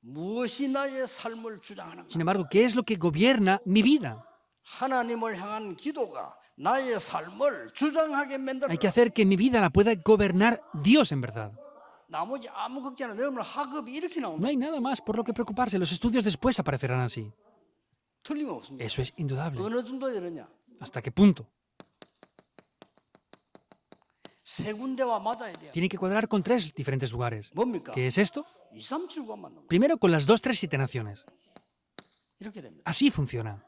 무엇이 나의 삶을 주장하는가? Sin embargo, ¿qué es lo que gobierna mi vida? 하나님을 향한 기도가 나의 삶을 주장하게 만들어. Hay que hacer que mi vida la pueda gobernar Dios en verdad. 나머지 아무 걱정 안 해요. 학업이 이렇게 나온다. No hay nada más por lo que preocuparse. Los estudios después aparecerán así. 틀림없습니다. Eso es indudable. 어느 정도 되느냐? ¿Hasta qué punto? 세 군데와 맞아야 돼요. Tiene que cuadrar con 3 diferentes lugares. 뭡니까? ¿Qué es esto? 2, 3, 7과 맞는 거. Primero con las 2, 3, 7 naciones. 이렇게 됩니다. Así funciona.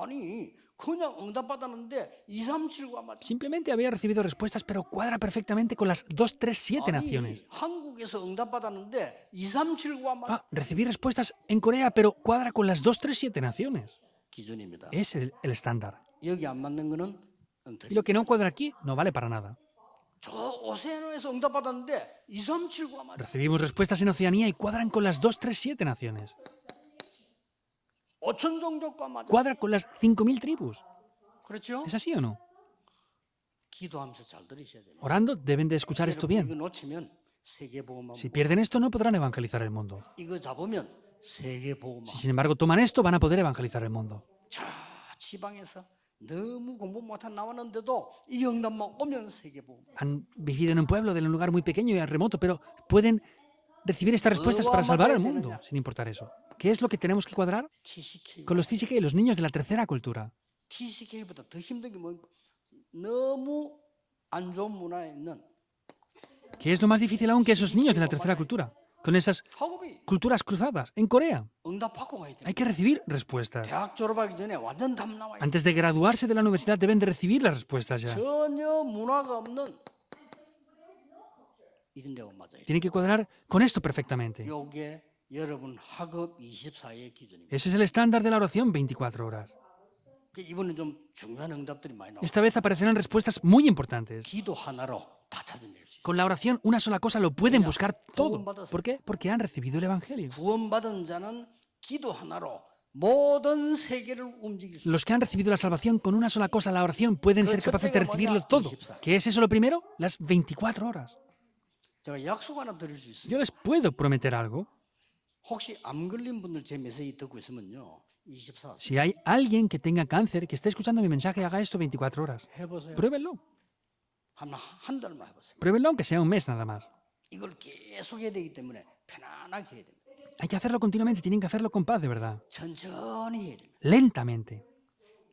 아니 그냥 응답받았는데 2, 3, 7과 맞아. Simplemente había recibido respuestas, pero cuadra perfectamente con las 2, 3, 7 naciones. 한국에서 응답받았는데 2, 3, 7과 맞아. Ah, recibí respuestas en Corea, pero cuadra con las 2, 3, 7 naciones. 기준입니다. Es el estándar. 여기 안 맞는 거는 Y 엉터리. lo que no cuadra aquí no vale para nada. 저 오세아노에서 응답받았는데 2, 3, 7과 맞아. Recibimos respuestas en Oceanía y cuadran con las 2, 3, 7 naciones. 5천 종족과 맞아. Cuadra con las 5.000 tribus. 그렇죠? ¿Es así o no? 기도하면서 잘 들으셔야 돼요. Orando deben de escuchar esto bien. 이거 놓치면 세계 보고만. Si pierden esto, no podrán evangelizar el mundo. 이거 잡으면 세계 보고만. Si sin embargo toman esto, van a poder evangelizar el mundo. 저 지방에서 너무 공부 못한 나왔는데도 이 응답만 오면 세계 보고만. Han vivido en un pueblo, de un lugar muy pequeño y remoto, pero pueden recibir estas respuestas para salvar al mundo, sin importar eso. ¿Qué es lo que tenemos que cuadrar? TCK. Con los TCK, los niños de la tercera cultura. TCK보다 더 힘든 게 뭐니까 너무 안 좋은 문화에 있는 ¿Qué es lo más difícil aún que esos niños de la tercera cultura? Con esas 학업이 culturas cruzadas. En Corea 응답 받고 가야 돼. hay que recibir respuestas. 대학 졸업하기 전에 완전 답 나와요. Antes de graduarse de la universidad deben de recibir las respuestas ya. 전혀 문화가 없는 이런 데가 맞아요. Tienen que cuadrar con esto perfectamente. 요게 여러분 학업 24의 기준입니다. Ese es el estándar de la oración 24 horas. 이번에 좀 중요한 응답들이 많이 나와요. Esta vez aparecerán respuestas muy importantes. 기도 하나로 다 찾아낼 수 있어요. Con la oración, una sola cosa lo pueden buscar todo. ¿Por qué? Porque han recibido el Evangelio. 구원받은 자는 기도 하나로 모든 세계를 움직일 수 있어요. Los que han recibido la salvación con una sola cosa, la oración, pueden ser capaces de recibirlo todo. ¿Qué es eso lo primero? Las 24 horas. 제가 약속 하나 드릴 수 있어요. Yo les puedo prometer algo. 혹시 암 걸린 분들 제 메시지 듣고 있으면요. 24. Si hay alguien que tenga cáncer, que esté escuchando mi mensaje, haga esto 24 horas. 해보세요. Pruébenlo. 한 달만 해보세요. Pruébenlo aunque sea un mes nada más. 이걸 계속 해야 되기 때문에 편안하게 해야 됩니다. Hay que hacerlo continuamente, tienen que hacerlo con paz, de verdad. 천천히 해야 됩니다. Lentamente.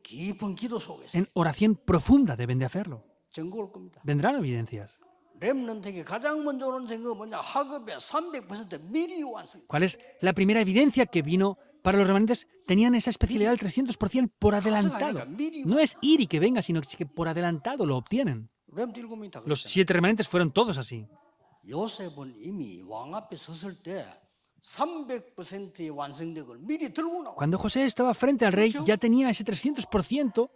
깊은 기도 속에서 En oración profunda deben de hacerlo. 증거 올 겁니다. Vendrán evidencias. 렘넌트에게 가장 먼저 오는 증거가 뭐냐? 학업의 300% 미리 완성. ¿Cuál es la primera evidencia que vino Para los remanentes tenían esa especialidad del 300% por adelantado. No es ir y que venga, sino que por adelantado lo obtienen. 렘트 7명이 다 Los 그랬잖아요. 7 remanentes fueron todos así. 요셉은 이미 왕 앞에 섰을 때 300%의 완성된 걸 미리 들고 나와. Cuando José estaba frente al rey, ya tenía ese 300%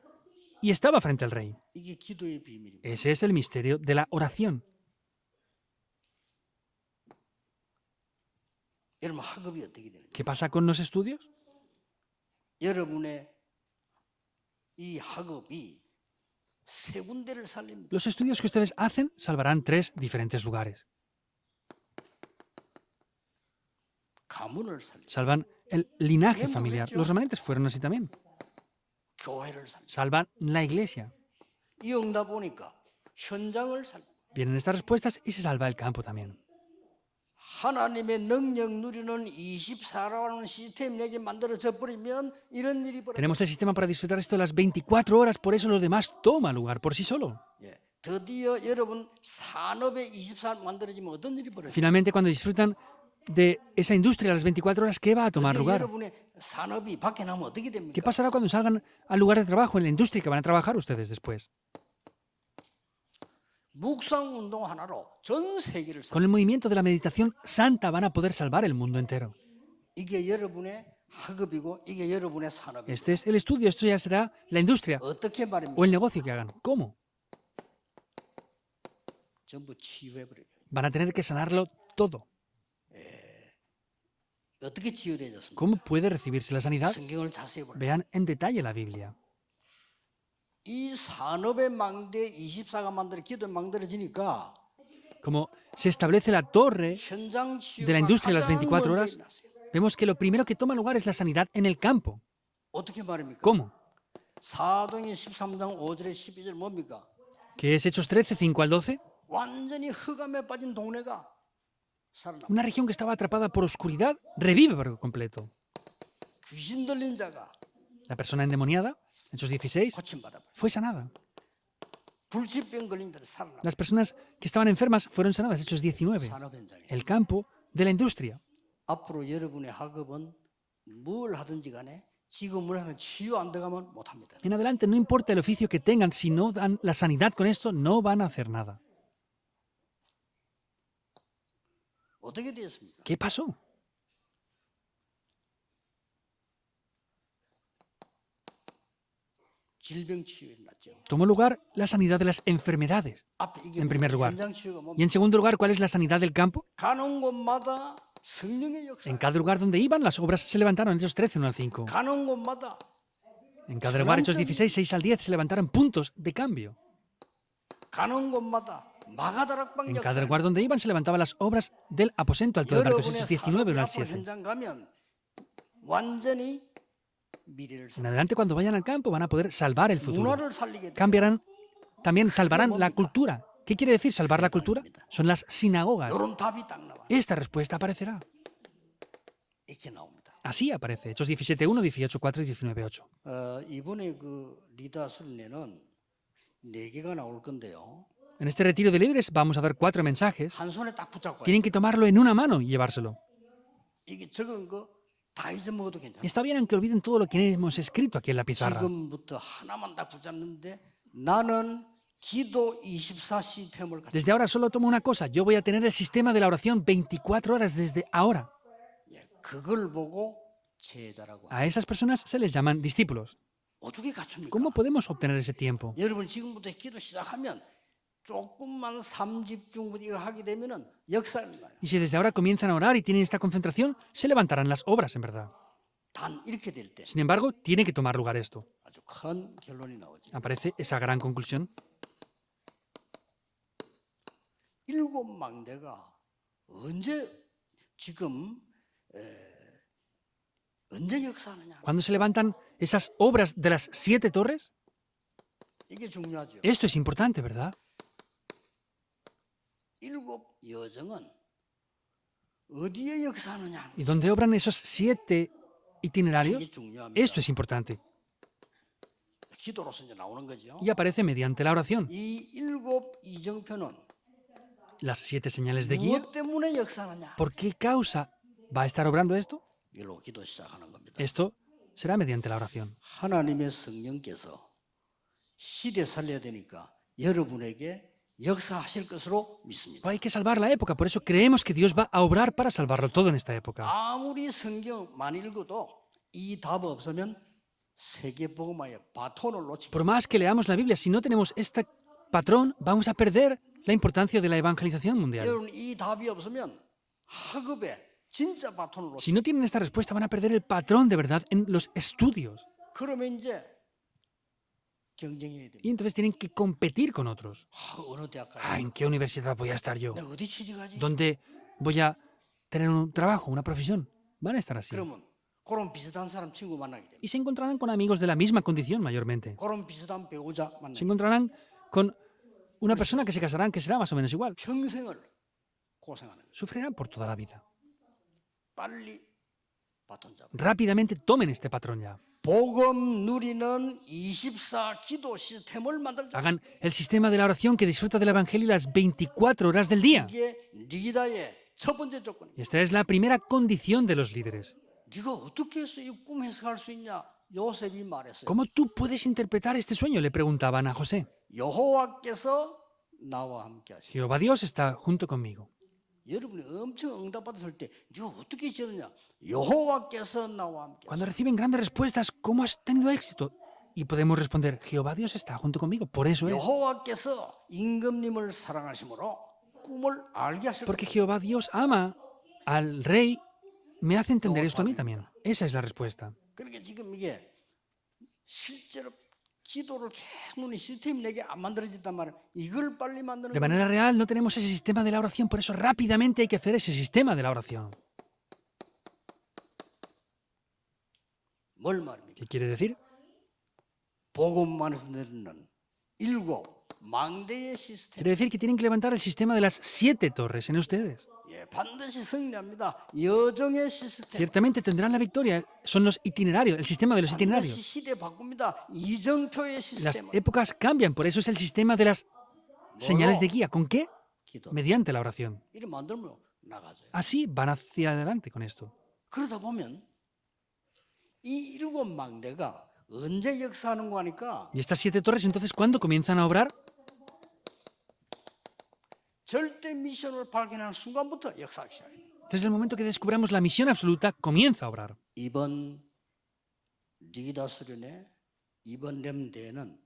y estaba frente al rey. 이게 기도의 비밀입니다. Ese es el misterio de la oración. 여러분 학업이 어떻게 되는지. ¿Qué pasa con los estudios? 여러분의 이 학업이 세 군데를 살립니다. Los estudios que ustedes hacen salvarán 3 diferentes lugares. 가문을 살립니다. Salvan el linaje familiar. Los remanentes fueron así también. 교회를 살립니다. Salvan la iglesia. 이 응답 보니까 현장을 살립니다. Vienen estas respuestas y se salva el campo también. 하나님의 능력 누리는 24라는 시스템이 내게 만들어져 버리면 이런 일이 벌어져요. Tenemos el sistema para disfrutar esto de las 24 horas, por eso lo demás toma lugar por sí solo. 예. 드디어 여러분 산업의 24 만들어지면 어떤 일이 벌어져요? Finalmente, cuando disfrutan de esa industria a las 24 horas, ¿qué va a tomar 드디어 lugar? 여러분의 산업이 밖에 나면 어떻게 ¿Qué 됩니까? pasará cuando salgan al lugar de trabajo, en la industria que van a trabajar ustedes después? 묵상 운동 하나로 전 세계를 살. Con el movimiento de la meditación santa van a poder salvar el mundo entero. 이게 여러분의 학업이고 이게 여러분의 산업이고. Este es el estudio, esto ya será la industria 어떻게 말입니까? o el negocio que hagan. ¿Cómo? 전부 치유해 버려요. Van a tener que sanarlo todo. 어떻게 치유되졌습니까? ¿Cómo puede recibirse la sanidad? 성경을 자세히 보라. Vean en detalle la Biblia. 이 산업의 망대 24가 만들어 기도 만들어지니까 Como se establece la torre 현장 치유가 de la industria de las 가장 24 먼저 horas, 일어났어요. vemos que lo primero que toma lugar es la sanidad en el campo. 어떻게 말입니까? ¿Cómo? 사도행전 13장 5절에 12절 뭡니까? ¿Qué es Hechos 13, 5 al 12? 완전히 흑암에 빠진 동네가 살아나. Una región que estaba atrapada por oscuridad revive por completo. 귀신 들린 자가 La persona endemoniada, Hechos 16, 고침받아. fue sanada. 불치병 걸린 자들 살아나. Las personas que estaban enfermas fueron sanadas, Hechos 19. 산업 현장에. El campo de la industria. 앞으로 여러분의 학업은 뭘 하든지 간에 지금을 하면 치유 안 들어가면 못 합니다. En adelante, no importa el oficio que tengan, si no dan la sanidad con esto, no van a hacer nada. 어떻게 되었습니까? ¿Qué pasó? 질병 치유에 났죠. Tomó lugar la sanidad de las enfermedades. 앞에 이게 En primer lugar. 현장 치유가 뭡니까? Y en segundo lugar, ¿cuál es la sanidad del campo? 가는 곳마다 성령의 역사. En cada lugar donde iban, las obras se levantaron, Hechos 13, 1 al 5. 가는 곳마다 En cada lugar, Hechos 16, 6 al 10, se levantaron puntos de cambio. 가는 곳마다 마가다락방 En 역사. cada lugar donde iban, se levantaban las obras del aposento alto de barcos, 여러분의 Hechos 19, 1 al 산업의 7. 현장 가면 완전히 미래를 En adelante, cuando vayan al campo, van a poder salvar el futuro. 문화를 살리게 돼. Cambiarán, también salvarán la cultura. ¿Qué quiere decir salvar la cultura? Son las sinagogas. 이런 답이 딱 나와. Esta respuesta aparecerá. 이렇게 나옵니다. Así aparece. Hechos 17.1, 18.4 y 19.8. 이번에 그 리다 순례는 4개가 나올 건데요. En este retiro de líderes vamos a dar 4 mensajes. 한 손에 딱 붙잡고 와요. Tienen que tomarlo en una mano y llevárselo. 이게 적은 거 다 잊어먹어도 Y 괜찮아요. está bien aunque olviden todo lo que hemos escrito aquí en la pizarra. 지금부터 하나만 딱 붙잡는데 나는 기도 24 시스템을 갖다. Desde ahora solo tomo una cosa. Yo voy a tener el sistema de la oración 24 horas desde ahora. 그걸 보고 제자라고. A esas personas se les llaman discípulos. 어떻게 갖춥니까? ¿Cómo podemos obtener ese tiempo? 여러분 지금부터 기도 시작하면 조금만 삼집중 이거 하게 되면은 역사가 나요. Y si desde ahora comienzan a orar y tienen esta concentración, se levantarán las obras, en verdad. 단 이렇게 될 때 Sin embargo, tiene que tomar lugar esto. 아주 큰 결론이 나오죠. Aparece esa gran conclusión. 7 망대가 언제 지금 언제 역사하느냐. Cuando se levantan esas obras de las 7 torres, 이게 중요하죠. esto es importante, ¿verdad? 7 여정은 어디에 역사하느냐. ¿Y dónde obran esos 7 itinerarios? 이게 중요합니다. Esto es importante. 기도로서 이제 나오는 거죠. Y aparece mediante la oración. 이 7 이정표는 Las 7 señales de guía. 무엇 때문에 역사하느냐. ¿Por qué causa va a estar obrando esto? 이걸로 기도 시작하는 겁니다. Esto será mediante la oración. 하나님의 성령께서 시대 살려야 되니까 여러분에게 역사하실 것으로 믿습니다. Hay que salvar la época, por eso creemos que Dios va a obrar para salvarlo todo en esta época. 아무리 성경 많이 읽어도 이 답 없으면 세계복음화의 바톤을 놓치고 Por más que leamos la Biblia, si no tenemos este patrón, vamos a perder la importancia de la evangelización mundial. 여러분 이 답이 없으면 학업에 진짜 바톤을 놓치고 Si no tienen esta respuesta, van a perder el patrón de verdad en los estudios. 그러면 이제 경쟁해야 됩니다. Y entonces tienen que competir con otros. 어느 대학 가야 Ah, ¿en qué universidad voy a estar yo? 내가 어디 취직하지? ¿Dónde voy a tener un trabajo, una profesión? Van a estar así. 그러면 그런 비슷한 사람 친구 만나게 됩니다. Y se encontrarán con amigos de la misma condición mayormente. 그런 비슷한 배우자 만나게 Se 됩니다. encontrarán con una persona que se casarán que será más o menos igual. 평생을 고생하는 거예요. Sufrirán por toda la vida. 빨리 바톤 잡아. Rápidamente tomen este patrón ya. 복음 누리는 24 기도 시스템을 만들자. Hagan el sistema de la oración que disfruta del Evangelio las 24 horas del día. 이게 리더의 첫 번째 조건이에요. Y esta es la primera condición de los líderes. 네가 어떻게 해서 이 꿈 해석할 수 있냐? 요셉이 말했어요. ¿Cómo tú puedes interpretar este sueño? Le preguntaban a José. 여호와께서 나와 함께 하시고 Jehová Dios está junto conmigo. 여러분이 엄청 응답받았을 때 네가 어떻게 지었냐? 여호와께서 나와 함께 Cuando reciben grandes respuestas, ¿cómo has tenido éxito? Y podemos responder, Jehová Dios está junto conmigo. Por eso es. 여호와께서 임금님을 사랑하심으로 꿈을 알게 하실 Porque Jehová Dios ama al rey. Me hace entender esto a mí también. Esa es la respuesta. 그러니까 지금 이게 실제로 기도를 계속 누는 시스템이 내게 안 만들어진단 말이야. 이걸 빨리 만드는 De 거야. manera real no tenemos ese sistema de la oración, por eso rápidamente hay que hacer ese sistema de la oración. 뭘 말입니까? ¿Qué quiere decir? 복음만에서 내리는 7 망대의 시스템. Quiere decir que tienen que levantar el sistema de las 7 torres en ustedes. 예, 반드시 승리합니다. 여정의 시스템. Ciertamente tendrán la victoria. Son los itinerarios, el sistema de los 반드시 itinerarios. 시대 바꿉니다. 이정표의 Las 시스템. épocas cambian, por eso es el sistema de las señales de guía. ¿Con qué? 기도. Mediante la oración. 이를 만들면 나가죠. Así van hacia adelante con esto. 그러다 보면 이 7 망대가 언제 역사하는 거 하니까 Y estas 7 torres, entonces, ¿cuándo comienzan a obrar? 절대 미션을 발견하는 순간부터 역사하기 시작해요. Desde el momento que descubramos la misión absoluta, comienza a obrar. 이번 리더 수련회 이번 렘대에는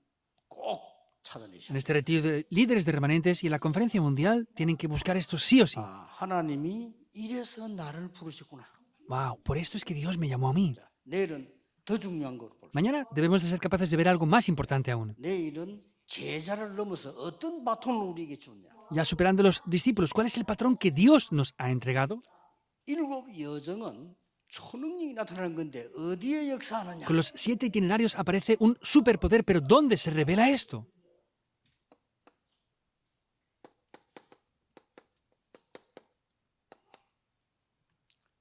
꼭 찾아내셔야 En este retiro de líderes de remanentes y en la conferencia mundial tienen que buscar esto sí o sí. 아, 하나님이 이래서 나를 부르셨구나. Wow, por esto es que Dios me llamó a mí. 내일은 더 중요한 걸 볼. Mañana debemos de ser capaces de ver algo más importante aún. 내일은 제자를 넘어서 어떤 바톤을 우리에게 주냐. Ya superando los discípulos, ¿cuál es el patrón que Dios nos ha entregado? 7 여정은 초능력이 나타나는 건데 어디에 역사하느냐. Con los 7 itinerarios aparece un superpoder, pero ¿dónde se revela esto?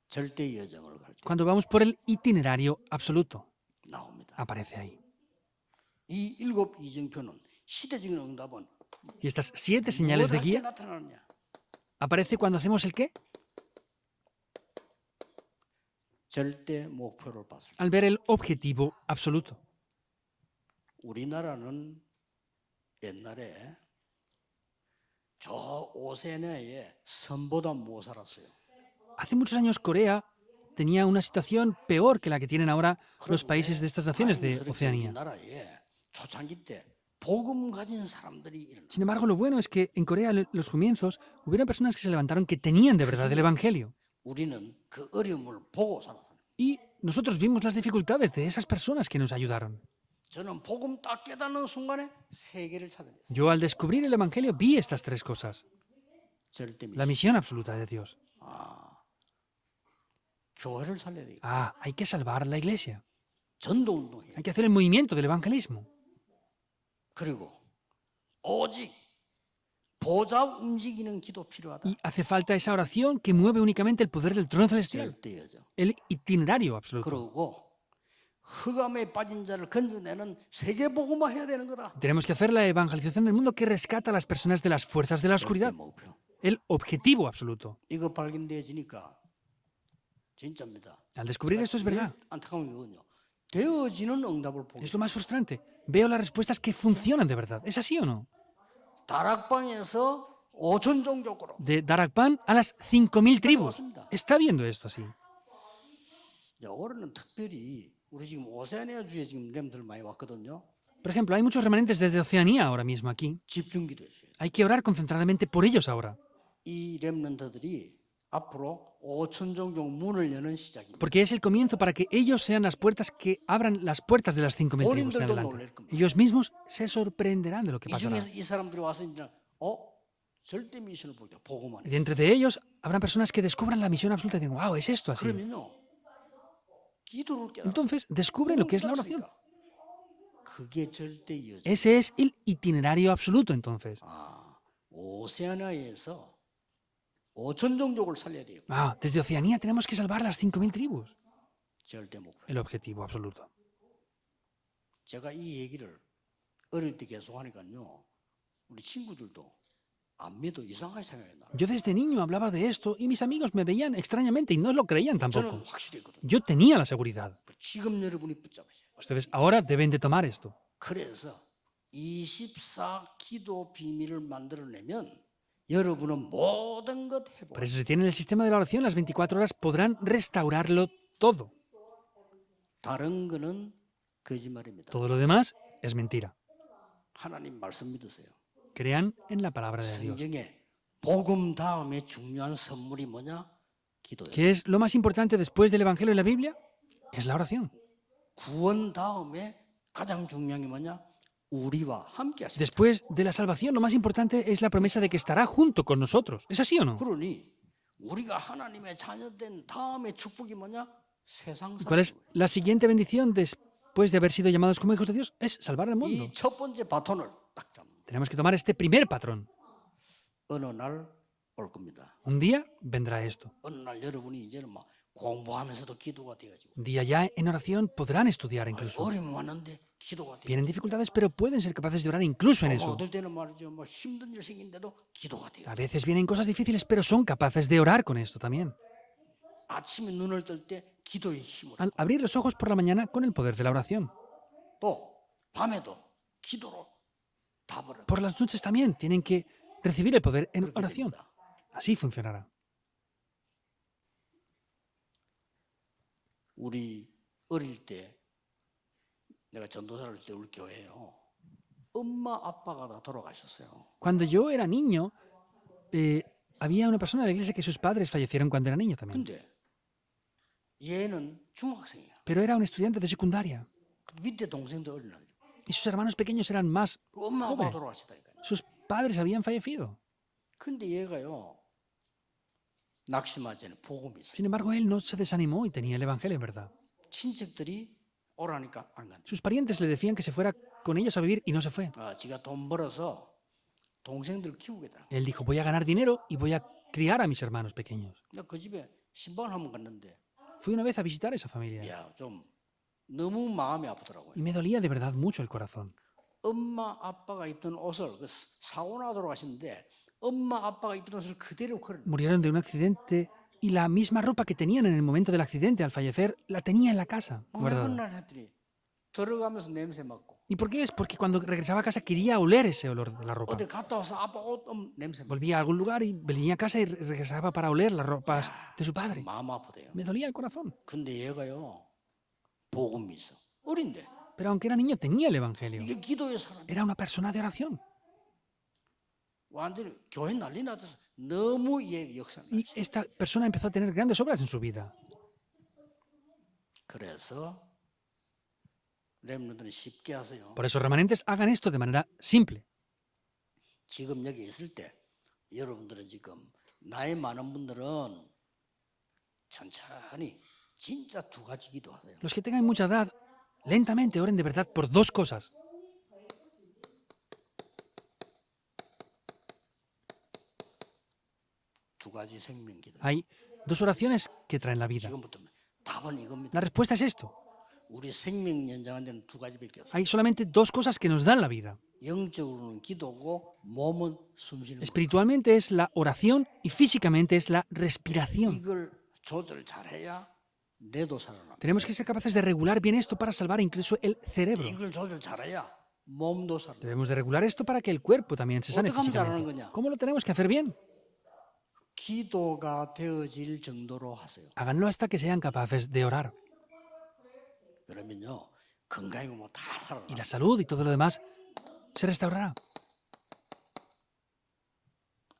절대 여정을 갈 때 Cuando vamos por el itinerario absoluto, 나옵니다. aparece ahí. 이 7 이정표는 시대적인 응답은 Y estas 7 señales de 어떻게 guía 나타나느냐. aparece cuando hacemos el qué? 절대 목표를 봤을 때 Al ver el objetivo absoluto. 우리나라는 옛날에 저 오세네에 선보다 못 살았어요. Hace muchos años Corea tenía una situación peor que la que tienen ahora los países de estas naciones de Oceanía. 우리나라에 초창기 때 복음 가진 사람들이 일어나. Sin embargo, lo bueno es que en Corea, en los comienzos, hubieron personas que se levantaron que tenían de verdad el Evangelio. 우리는 그 어려움을 보고 살았어요. Y nosotros vimos las dificultades de esas personas que nos ayudaron. 저는 복음 딱 깨닫는 순간에 세계를 찾아냈어요. Yo al descubrir el Evangelio vi estas 3 cosas. 절대 La misión absoluta de Dios. 교회를 살려야 돼요. Ah, hay que salvar la iglesia. 전도 운동이에요. Hay que hacer el movimiento del evangelismo. 그리고 오직 보좌 움직이는 기도 필요하다. Y hace falta esa oración que mueve únicamente el poder del trono celestial. 절대 여정. El itinerario absoluto. 그리고 흑암에 빠진 자를 건져내는 세계 복음화 해야 되는 거다. Tenemos que hacer la evangelización del mundo que rescata a las personas de las fuerzas de la 절대 oscuridad. 목표. El objetivo absoluto. 이거 발견되어지니까 진짜입니다. Al descubrir esto es verdad. 안타까운 거군요. 되어지는 응답을 보고 Es lo más frustrante. Veo las respuestas que funcionan de verdad. ¿Es así o no? 다락방에서 5천 종족으로. De Darakpan a las 5.000 tribus. ¿Está viendo esto así? 올해는 특별히 우리 지금 오세아니아 주에 지금 렘들 많이 왔거든요. Por ejemplo, hay muchos remanentes desde Oceanía ahora mismo aquí. 집중기도 했어요. Hay que orar concentradamente por ellos ahora. 이 렘넌트들이 앞으로 5천 종족 문을 여는 시작입니다. Porque es el comienzo para que ellos sean las puertas que abran las puertas de las 5.000 tribus en adelante. Ellos mismos se sorprenderán de lo que 이 pasará. 중에 이 사람들이 와서 이제 절대 미션을 볼 때 보고만 Y 해요. dentro de ellos habrán personas que descubran la misión absoluta y digan, wow, es esto así. 그러면요, 기도를 깨달아. Entonces descubren lo que es la oración. 그게 절대 이어져. Ese es el itinerario absoluto entonces. 오세아나에서 5천 종족을 살려야 돼요. Desde Oceanía tenemos que salvar las 5.000 tribus. 절대 목표. El objetivo absoluto. 제가 이 얘기를 어릴 때 계속 하니까요, 우리 친구들도 안 믿어 이상하게 생각이 나요. Yo desde niño hablaba de esto y mis amigos me veían extrañamente y no lo creían tampoco. 저는 확실히 했거든요. Yo tenía la seguridad. 지금 여러분이 붙잡으세요. Ustedes ahora deben de tomar esto. 그래서 24 기도 비밀을 만들어내면 여러분은 모든 것 Por 해보세요. eso si tienen el sistema de la oración, las 24 horas podrán restaurarlo todo. 다른 거는 거짓말입니다. Todo lo demás es mentira. 하나님 말씀 믿으세요. Crean en la palabra de Dios. 성경에 복음 다음에 중요한 선물이 뭐냐? 기도예요. ¿Qué es lo más importante después del Evangelio y la Biblia? Es la oración. 구원 다음에 가장 중요한 게 뭐냐? 우리와 함께 하시다. Después de la salvación, lo más importante es la promesa de que estará junto con nosotros. ¿Es así o no? 그러니 우리가 하나님의 자녀된 다음에 축복이 뭐냐? 세상 ¿Cuál es 살기. la siguiente bendición después de haber sido llamados como hijos de Dios? Es salvar al mundo. 이 첫 번째 바톤을 딱 잡는. Tenemos que tomar este primer patrón. 어느 날 올 겁니다. Un día vendrá esto. 어느 날 여러분이 이제는 막 공부하면서도 기도가 되어지고 Un día ya en oración podrán estudiar incluso. 어려움이 왔는데 기도가 되어. Vienen dificultades, pero pueden ser capaces de orar incluso en eso. 어떨 때는 말이죠, 뭐 힘든 일 생긴데도 기도가 돼요. A veces vienen cosas difíciles, pero son capaces de orar con esto también. 아침에 눈을 뜰 때 기도의 힘으로, Al abrir los ojos por la mañana con el poder de la oración. 또 밤에도 기도로 답을 얻어. Por las noches también tienen que recibir el poder en 그렇게 oración. 됩니다. Así funcionará. 우리 어릴 때 내가 전도사를 할 때 우리 교회에요. 엄마 아빠가 다 돌아가셨어요. Cuando yo era niño, había una persona en la iglesia que sus padres fallecieron cuando era niño también. 근데 얘는 중학생이야. Pero era un estudiante de secundaria. 밑에 동생도 어린아이. Y sus hermanos pequeños eran más 엄마 아빠가 jóvenes. 돌아가시다니까요. Sus padres habían fallecido. 근데 얘가요. 낙심하지 않은 복음이 있어요. Sin embargo, él no se desanimó y tenía el Evangelio en verdad. 친척들이 오라니까 안 간다. Sus parientes le decían que se fuera con ellos a vivir y no se fue. 지가 돈 벌어서 동생들을 키우겠다. Él dijo, voy a ganar dinero y voy a criar a mis hermanos pequeños. 내가 그 집에 신방을 한번 갔는데, Fui una vez a visitar a esa familia 야, 좀 너무 마음이 아프더라고요. y me dolía de verdad mucho el corazón. 엄마 아빠가 입던 옷을 사고 나 돌아가시는데 엄마 아빠가 입던 옷을 그대로 걸어. Murieron de un accidente y la misma ropa que tenían en el momento del accidente al fallecer la tenía en la casa. 왜 guardada. 그날 했더니 들어가면서 냄새 맡고 ¿Y por qué es? Porque cuando regresaba a casa quería oler ese olor de la ropa. 어디 갔다 와서 아빠 옷 냄새 맡고 Volvía a algún lugar y venía a casa y regresaba para oler las ropas de su padre. 마음 아프대요. Me dolía el corazón. 근데 얘가요 복음이 있어. 어린데 Pero aunque era niño tenía el Evangelio. 이게 기도의 사람. Era una persona de oración. 완전히 교회 난리 나서 너무 얘 역사가. Y esta persona empezó a tener grandes obras en su vida. 그래서 렘넌트는 쉽게 하세요. Por eso, remanentes, hagan esto de manera simple. 지금 여기 있을 때 여러분들은 지금 나이 많은 분들은 천천히 진짜 두 가지 기도하세요. Los que tengan mucha edad, lentamente oren de verdad por dos cosas. 두 가지 생명 기도. Hay dos oraciones que traen la vida. 지금부터 답은 이겁니다. La respuesta es esto. 우리 생명 연장한 데는 두 가지밖에 없어요. Hay solamente dos cosas que nos dan la vida. 영적으로는 기도고 몸은 숨 쉬는 거. Espiritualmente es la oración y físicamente es la respiración. 이걸 조절 잘해야 뇌도 살아납니다. Tenemos que ser capaces de regular bien esto para salvar incluso el cerebro. 이걸 조절 잘해야 몸도 살아납니다. Debemos de regular esto para que el cuerpo también se sane ¿Cómo 잘하는 físicamente. 거냐? ¿Cómo lo tenemos que hacer bien? 기도가 되어질 정도로 하세요. Háganlo hasta que sean capaces de orar. 그러면요, 건강이고 뭐 다 Y 살아납니다. la salud y todo lo demás se restaurará.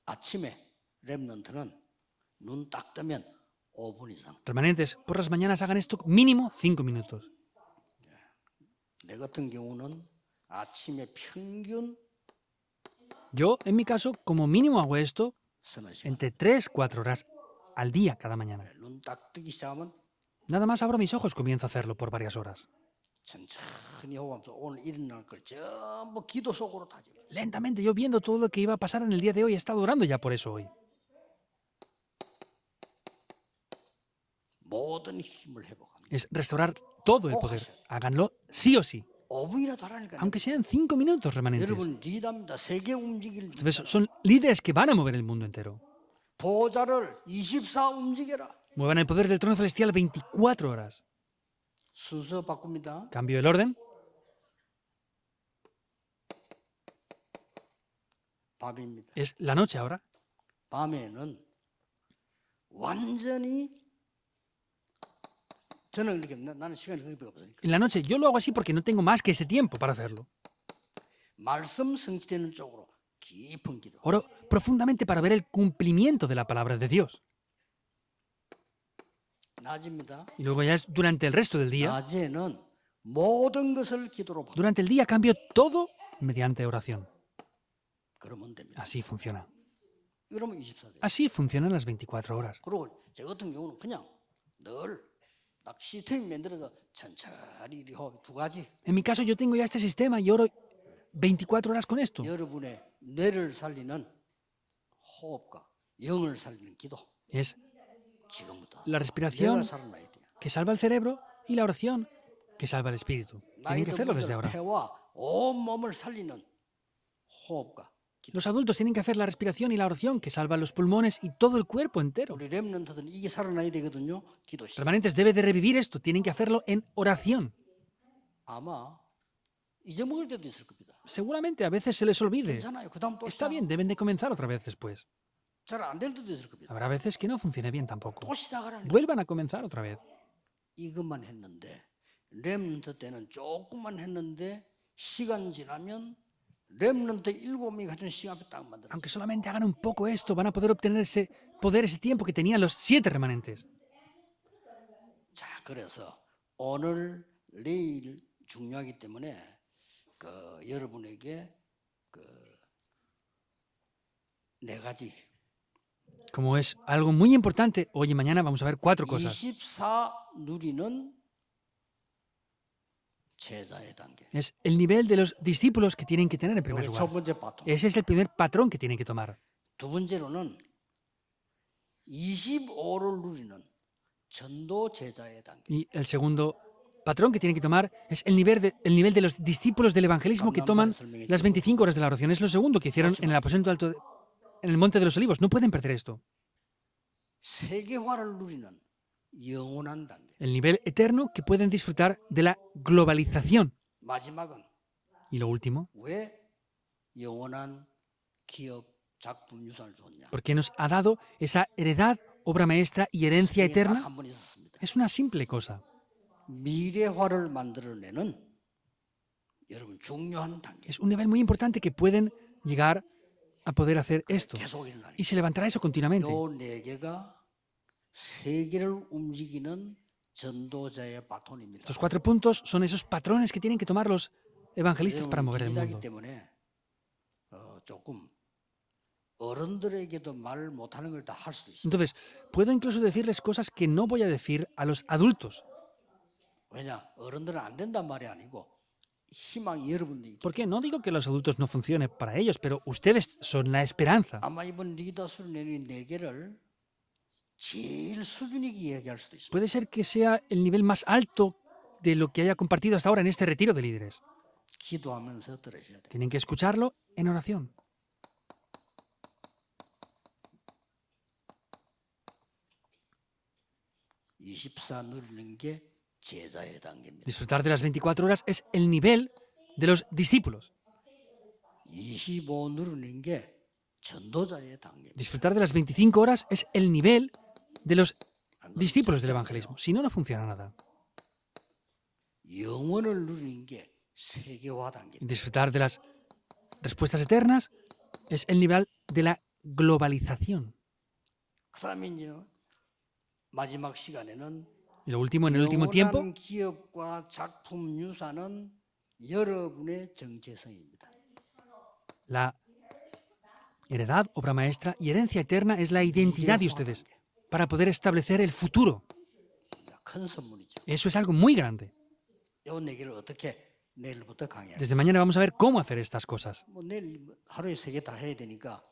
아침에 렘넌트는 눈 딱 뜨면 5분 이상. Remanentes, por las mañanas hagan esto mínimo 5 minutos. 내 같은 경우는 아침에 평균 Yo, en mi caso, como mínimo hago esto 서너 시간. entre 3-4 horas al día cada mañana. 눈 딱 뜨기 시작하면 Nada más abro mis ojos, comienzo a hacerlo por varias horas. 천천히 호흡하면서 오늘 일어날 걸 전부 기도 속으로 다 집어. Lentamente, yo viendo todo lo que iba a pasar en el día de hoy, he estado orando ya por eso hoy. 모든 힘을 회복합니다. Es restaurar todo el poder. Háganlo sí o sí, 5분이라도 하라니까요. aunque sean 5 minutos remanentes. 여러분 리더입니다. 세계 움직일 Entonces, son líderes que van a mover el mundo entero. 보좌를 24 움직여라. Muevan el poder del trono celestial 24 horas. 순서 바꿉니다. Cambio el orden. 밤입니다. Es la noche ahora. 밤에는 완전히 저는 이렇게 나는 시간이 거의 없으니까 En la noche yo lo hago así porque no tengo más que ese tiempo para hacerlo. 말씀 성취되는 쪽으로 깊은 기도. Oro profundamente para ver el cumplimiento de la palabra de Dios. 낮입니다. Y luego ya es durante el resto del día. 낮에는 모든 것을 기도로 바꿔. Durante el día cambio todo mediante oración. 그러면 됩니다. Así funciona. 그러면 24대. Así funcionan las 24 horas. 그리고 저 같은 경우는 그냥 늘 딱 시스템이 만들어서 천천히 이렇게 호흡 두 가지. En mi caso yo tengo ya este sistema y oro 24 horas con esto. 여러분의 뇌를 살리는 호흡과 영을 살리는 기도. Es 지금부터 la respiración 내가 살아나야 돼요. que salva el cerebro y la oración que salva el espíritu. Tienen que hacerlo desde ahora. 폐와 온 몸을 살리는 호흡과 기도. Los adultos tienen que hacer la respiración y la oración que salva los pulmones y todo el cuerpo entero. 우리 렘넌트들은 이게 살아나야 되거든요. 기도 시작. Remanentes debe de revivir esto, tienen que hacerlo en oración. 아마 잊어먹을 때도 있을 겁니다. Seguramente a veces se les olvide. 괜찮아요. 그다음 또 Está bien, deben de comenzar otra vez después. 잘안 될 때도 있을 겁니다. Habrá veces que no funcione bien tampoco. 또 시작하라니까. Vuelvan a comenzar otra vez. 이것만 했는데 렘넌트 때는 조금만 했는데 시간 지나면 렘넌트 7명이 가진 시간 앞에 딱 만들어. Aunque solamente hagan un poco esto, van a poder obtener ese poder, ese tiempo que tenían los 7 remanentes. 자, 그래서 오늘 내일 중요하기 때문에 여러분에게 네 가지 Como es algo muy importante, hoy y mañana vamos a ver 4 cosas. 24 누리는 제자의 단계. Es el nivel de los discípulos que tienen que tener en primer 이게 첫 lugar. 번째 바톤. Ese es el primer patrón que tienen que tomar. 두 번째로는 25를 누리는 전도 제자의 단계. Y el segundo patrón que tienen que tomar es el nivel de los discípulos del evangelismo que toman las 25 horas de la oración. Es lo segundo que hicieron en el aposento alto, en el Monte de los Olivos. No pueden perder esto. 세계화를 누리는 영원한 단계. El nivel eterno que pueden disfrutar de la globalización. 마지막은 Y lo último, 왜 영원한 기업 작품 유산을 줬냐? porque nos ha dado esa heredad, obra maestra y herencia eterna. 한번 있었습니다. Es una simple cosa. 미래화를 만들어내는 여러분 중요한 단계. Es un nivel muy importante que pueden llegar a poder hacer esto. 계속 일어나는. Y se levantará eso continuamente. 요네 개가 세계를 움직이는 전도자의 바톤입니다. Estos 4 puntos son esos patrones que tienen que tomar los evangelistas para mover el 기다기 mundo. 때문에 조금 어른들에게도 말 못하는 걸 다 할 수도 있어요. Entonces, puedo incluso decirles cosas que no voy a decir a los adultos. 왜냐? 어른들은 안 된단 말이 아니고 희망이 여러분들이. ¿Por qué? No digo que los adultos no funcione para ellos, pero ustedes son la esperanza. 아마 이번 리더 수련회의 네 개를 제일 수준 있게 얘기할 수도 있습니다. Puede ser que sea el nivel más alto de lo que haya compartido hasta ahora en este retiro de líderes. 기도하면서 들으셔야 돼요. Tienen que escucharlo en oración. 24 누리는 게 제자의 단계입니다. Disfrutar de las 24 horas es el nivel de los discípulos. 25 누리는 게 전도자의 단계입니다. Disfrutar de las 25 horas es el nivel de los discípulos del evangelismo. Si no, no funciona nada. 영원을 누리는 게 세계화 단계입니다. Disfrutar de las respuestas eternas es el nivel de la globalización. 그다음에 이제 마지막 시간에는 Y lo último, en el último tiempo, 영원한 기업과 작품 유산은 여러분의 정체성입니다. la heredad, obra maestra y herencia eterna es la identidad de ustedes para poder establecer el futuro. 큰 선물이죠. Eso es algo muy grande. 이 얘기를 어떻게 내일부터 강의할 Desde mañana vamos a ver cómo hacer estas cosas. 뭐 내일 하루에 3개 다 해야 되니까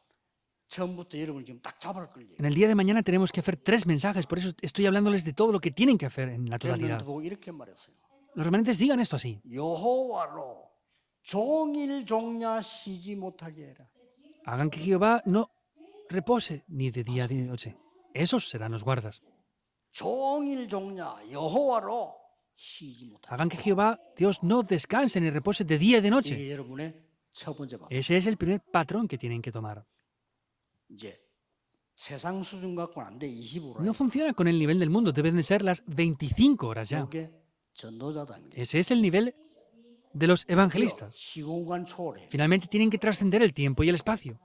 처음부터 여러분 지금 딱 잡을 걸 En el día de mañana tenemos que hacer 3 mensajes, por eso estoy hablándoles de todo lo que tienen que hacer en la totalidad. 렘넌트 보고 이렇게 말했어요. Los remanentes digan esto así. 여호와로 종일 종야 쉬지 못하게 해라. Hagan que Jehová no repose ni de día ni de noche. Esos serán los guardas. 종일 종야 여호와로 쉬지 못하게. Hagan que Jehová, Dios, no descanse ni repose de día y de noche. 이게 여러분의 첫 번째 방. Ese es el primer patrón que tienen que tomar. 이제 세상 수준 갖고는 안 돼. 25로. No funciona con el nivel del mundo, deben de ser las 25 horas ya. 이게 전도자 단계. Ese es el nivel de los evangelistas. 시공간 초월해. Finalmente tienen que trascender el tiempo y el espacio.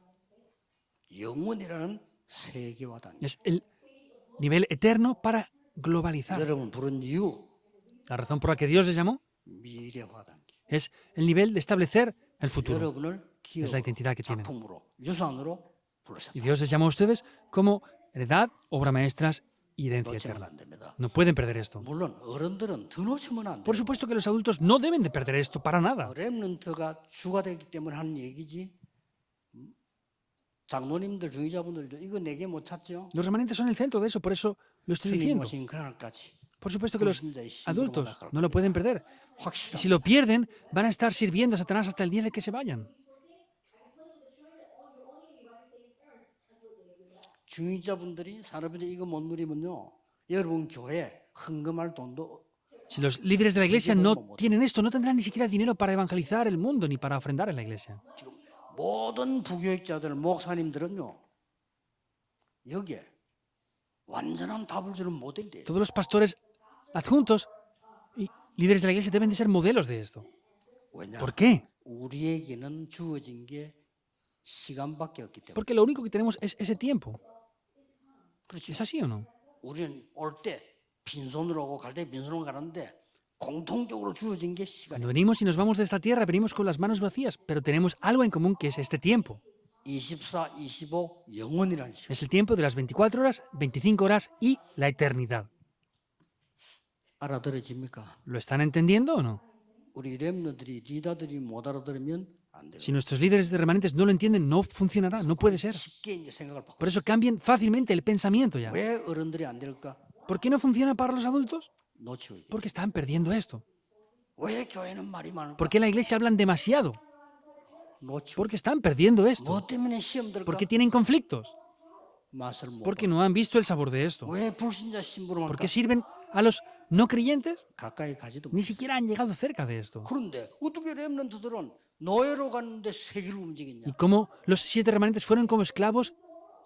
영원이라는 세계화 단계. Es el nivel eterno para globalizar. 여러분 부른 이유 La razón por la que Dios les llamó 미래화 단계. es el nivel de establecer el futuro. 여러분을 기업, Es la identidad que tienen. 작품으로, 유산으로 부르셨다. Y Dios les llamó a ustedes como heredad, obra maestras y herencia 놓치면 eterna. 안 됩니다. No pueden perder esto. 물론 어른들은 더 놓치면 안 Por 돼요. supuesto que los adultos no deben de perder esto para nada. 렘넌트가 주가 되기 때문에 하는 얘기지. 장로님들, 중위자분들도 이거 내게 못 찾죠. Los remanentes son el centro de eso, por eso lo estoy 주님 diciendo. 오신 그날까지 Por supuesto que los 불신자의 신부로 adultos 만나갈 no lo pueden perder. Y 확실합니다. si lo pierden, van a estar sirviendo a Satanás hasta el día de que se vayan. 중위자분들이 산업인들 이거 못 누리면요, 여러분 교회 헌금할 돈도 Si los líderes de la iglesia no tienen esto, no tendrán ni siquiera dinero para evangelizar el mundo ni para ofrendar en la iglesia. 지금 모든 부교육자들, 목사님들은요, 여기에 완전한 답을 주는 모델이에요. Todos los pastores adjuntos y líderes de la iglesia deben de ser modelos de esto. 왜냐? ¿Por qué? 우리에게는 주어진 게 시간밖에 없기 때문에. Porque lo único que tenemos es ese tiempo. 그렇죠. ¿Es así o no? 우리는 올 때 빈손으로 오고 갈 때 빈손으로 가는데 공통적으로 주어진 게 시간이에요. Cuando venimos y nos vamos de esta tierra, venimos con las manos vacías, pero tenemos algo en común que es este tiempo. 24, 25 영원이라는 시간. Es el tiempo de las 24 horas, 25 horas y la eternidad. 알아들어집니까? ¿Lo están entendiendo o no? 우리 렘너들이 리더들이 못 알아들으면 안 돼요. Si nuestros líderes de remanentes no lo entienden, no funcionará, no puede ser. 쉽게 이제 생각을 바꿔. Por eso cambien fácilmente el pensamiento ya. 왜 어른들이 안 될까? ¿Por qué no funciona para los adultos? 놓치고 있기. Porque están perdiendo esto. 왜 교회는 말이 많을까? ¿Por qué en la iglesia hablan demasiado? 놓치고. Porque están perdiendo esto. 뭐 때문에 시험 들까? Porque tienen conflictos. 맛을 못. Porque no han visto el sabor de esto. 왜 불신자 심부름 ¿Por 할까? qué sirven a los no creyentes? 가까이 가지도 Ni 못. siquiera han llegado cerca de esto. 그런데 어떻게 렘넌트들은 노예로 갔는데 세계를 움직이냐? ¿Y cómo los 7 remanentes fueron como esclavos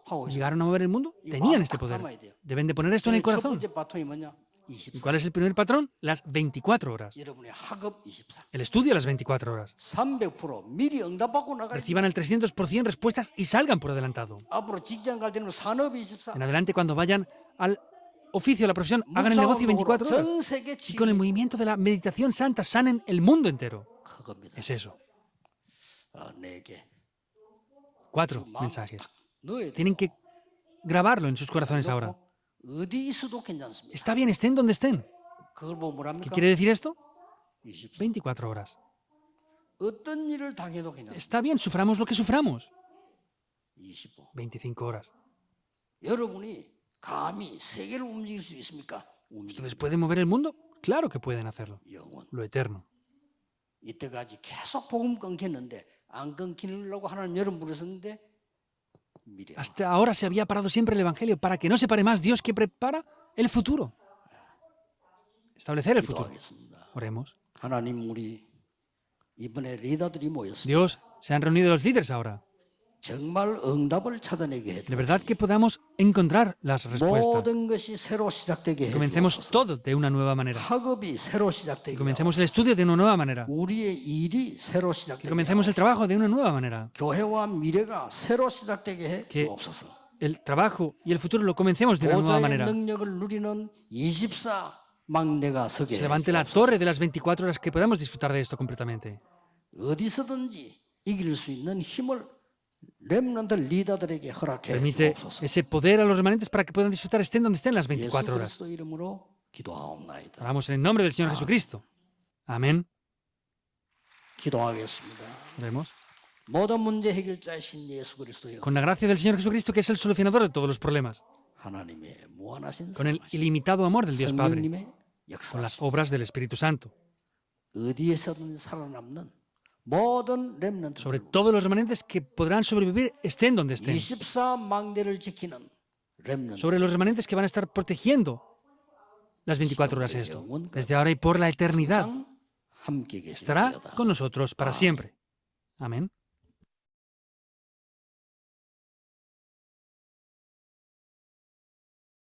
하고 y 있어요. llegaron a mover el mundo? Tenían este poder. Deben de poner esto en el 첫 corazón. 번째 바통이 뭐냐? ¿Y 24. cuál es el primer patrón? Las 24 horas. 여러분의 학업 24. El estudio a las 24 horas. 300% 미리 응답받고 나가야 돼. Reciban el 300% respuestas y salgan por adelantado. 앞으로 직장 갈 때는 산업 24. En adelante, cuando vayan al oficio, a la profesión, hagan el negocio 24 horas. 전 세계 Y con el movimiento de la meditación santa sanen el mundo entero. 그겁니다. Es eso. 4개. 4 mensajes. 넣어야 돼. Tienen que grabarlo en sus corazones ahora. 어디 있어도 괜찮습니다. Está bien, estén donde estén. 그걸 보고 ¿Qué 뭐랍니까? quiere decir esto? 24. 24 horas. 어떤 일을 당해도 괜찮습니다. Está bien, suframos lo que suframos. 25. 25 horas. 여러분이 감히 세계를 움직일 수 있습니까? 움직입니다. ¿Ustedes pueden mover el mundo? Claro que pueden hacerlo. 영원. Lo eterno. 이때까지 계속 복음 끊겼는데 안 끊기려고 하나님 여러분 부르셨는데 미래. Hasta ahora se había parado siempre el Evangelio. Para que no se pare más, Dios que prepara el futuro. establecer el futuro. 기도하겠습니다. Oremos. 하나님, 우리 이번에 리더들이 모였습니다. Dios, se han reunido los líderes ahora. 정말 응답을 찾아내게 De 해주옵소서. verdad que podamos encontrar las respuestas. 모든 것이 새로 시작되게 Comencemos 해주옵소서. todo de una nueva manera. 학업이 새로 시작되게 Comencemos el estudio de una nueva manera. 우리의 일이 새로 Que 시작되게 comencemos el trabajo de una nueva manera. 교회와 미래가 새로 시작되게 해 Que 주옵소서. el trabajo y el futuro lo comencemos de una nueva 보좌의 manera. 능력을 누리는 24 망대가 서게 Se 해 levante la 주옵소서. torre de las 24 horas que podamos disfrutar de esto completamente. 어디서든지 이길 수 있는 힘을 렘넌트 리더들에게 허락해 Permite 주옵소서. ese poder a los remanentes para que puedan disfrutar estén donde estén las 예수 24 horas. 그리스도 이름으로 기도하옵나이다. Oramos en el nombre del Señor Jesucristo. Amén. 기도하겠습니다. Oremos. 모든 문제 해결자이신 예수 그리스도여, Con la gracia del Señor Jesucristo, que es el solucionador de todos los problemas. 하나님의 무한하신 Con el 사랑하심, ilimitado amor del Dios Padre. 성령님의 Con las 역사하심, obras del Espíritu Santo. 어디에서든 살아남는 모든 Sobre 렘넌트들, todos los remanentes que podrán sobrevivir, estén donde estén. 24 망대를 지키는 렘넌트, Sobre los remanentes que van a estar protegiendo las 24 horas esto. Desde ahora y por la eternidad. 항상 함께 Estará 계시다. con nosotros para siempre. Amén.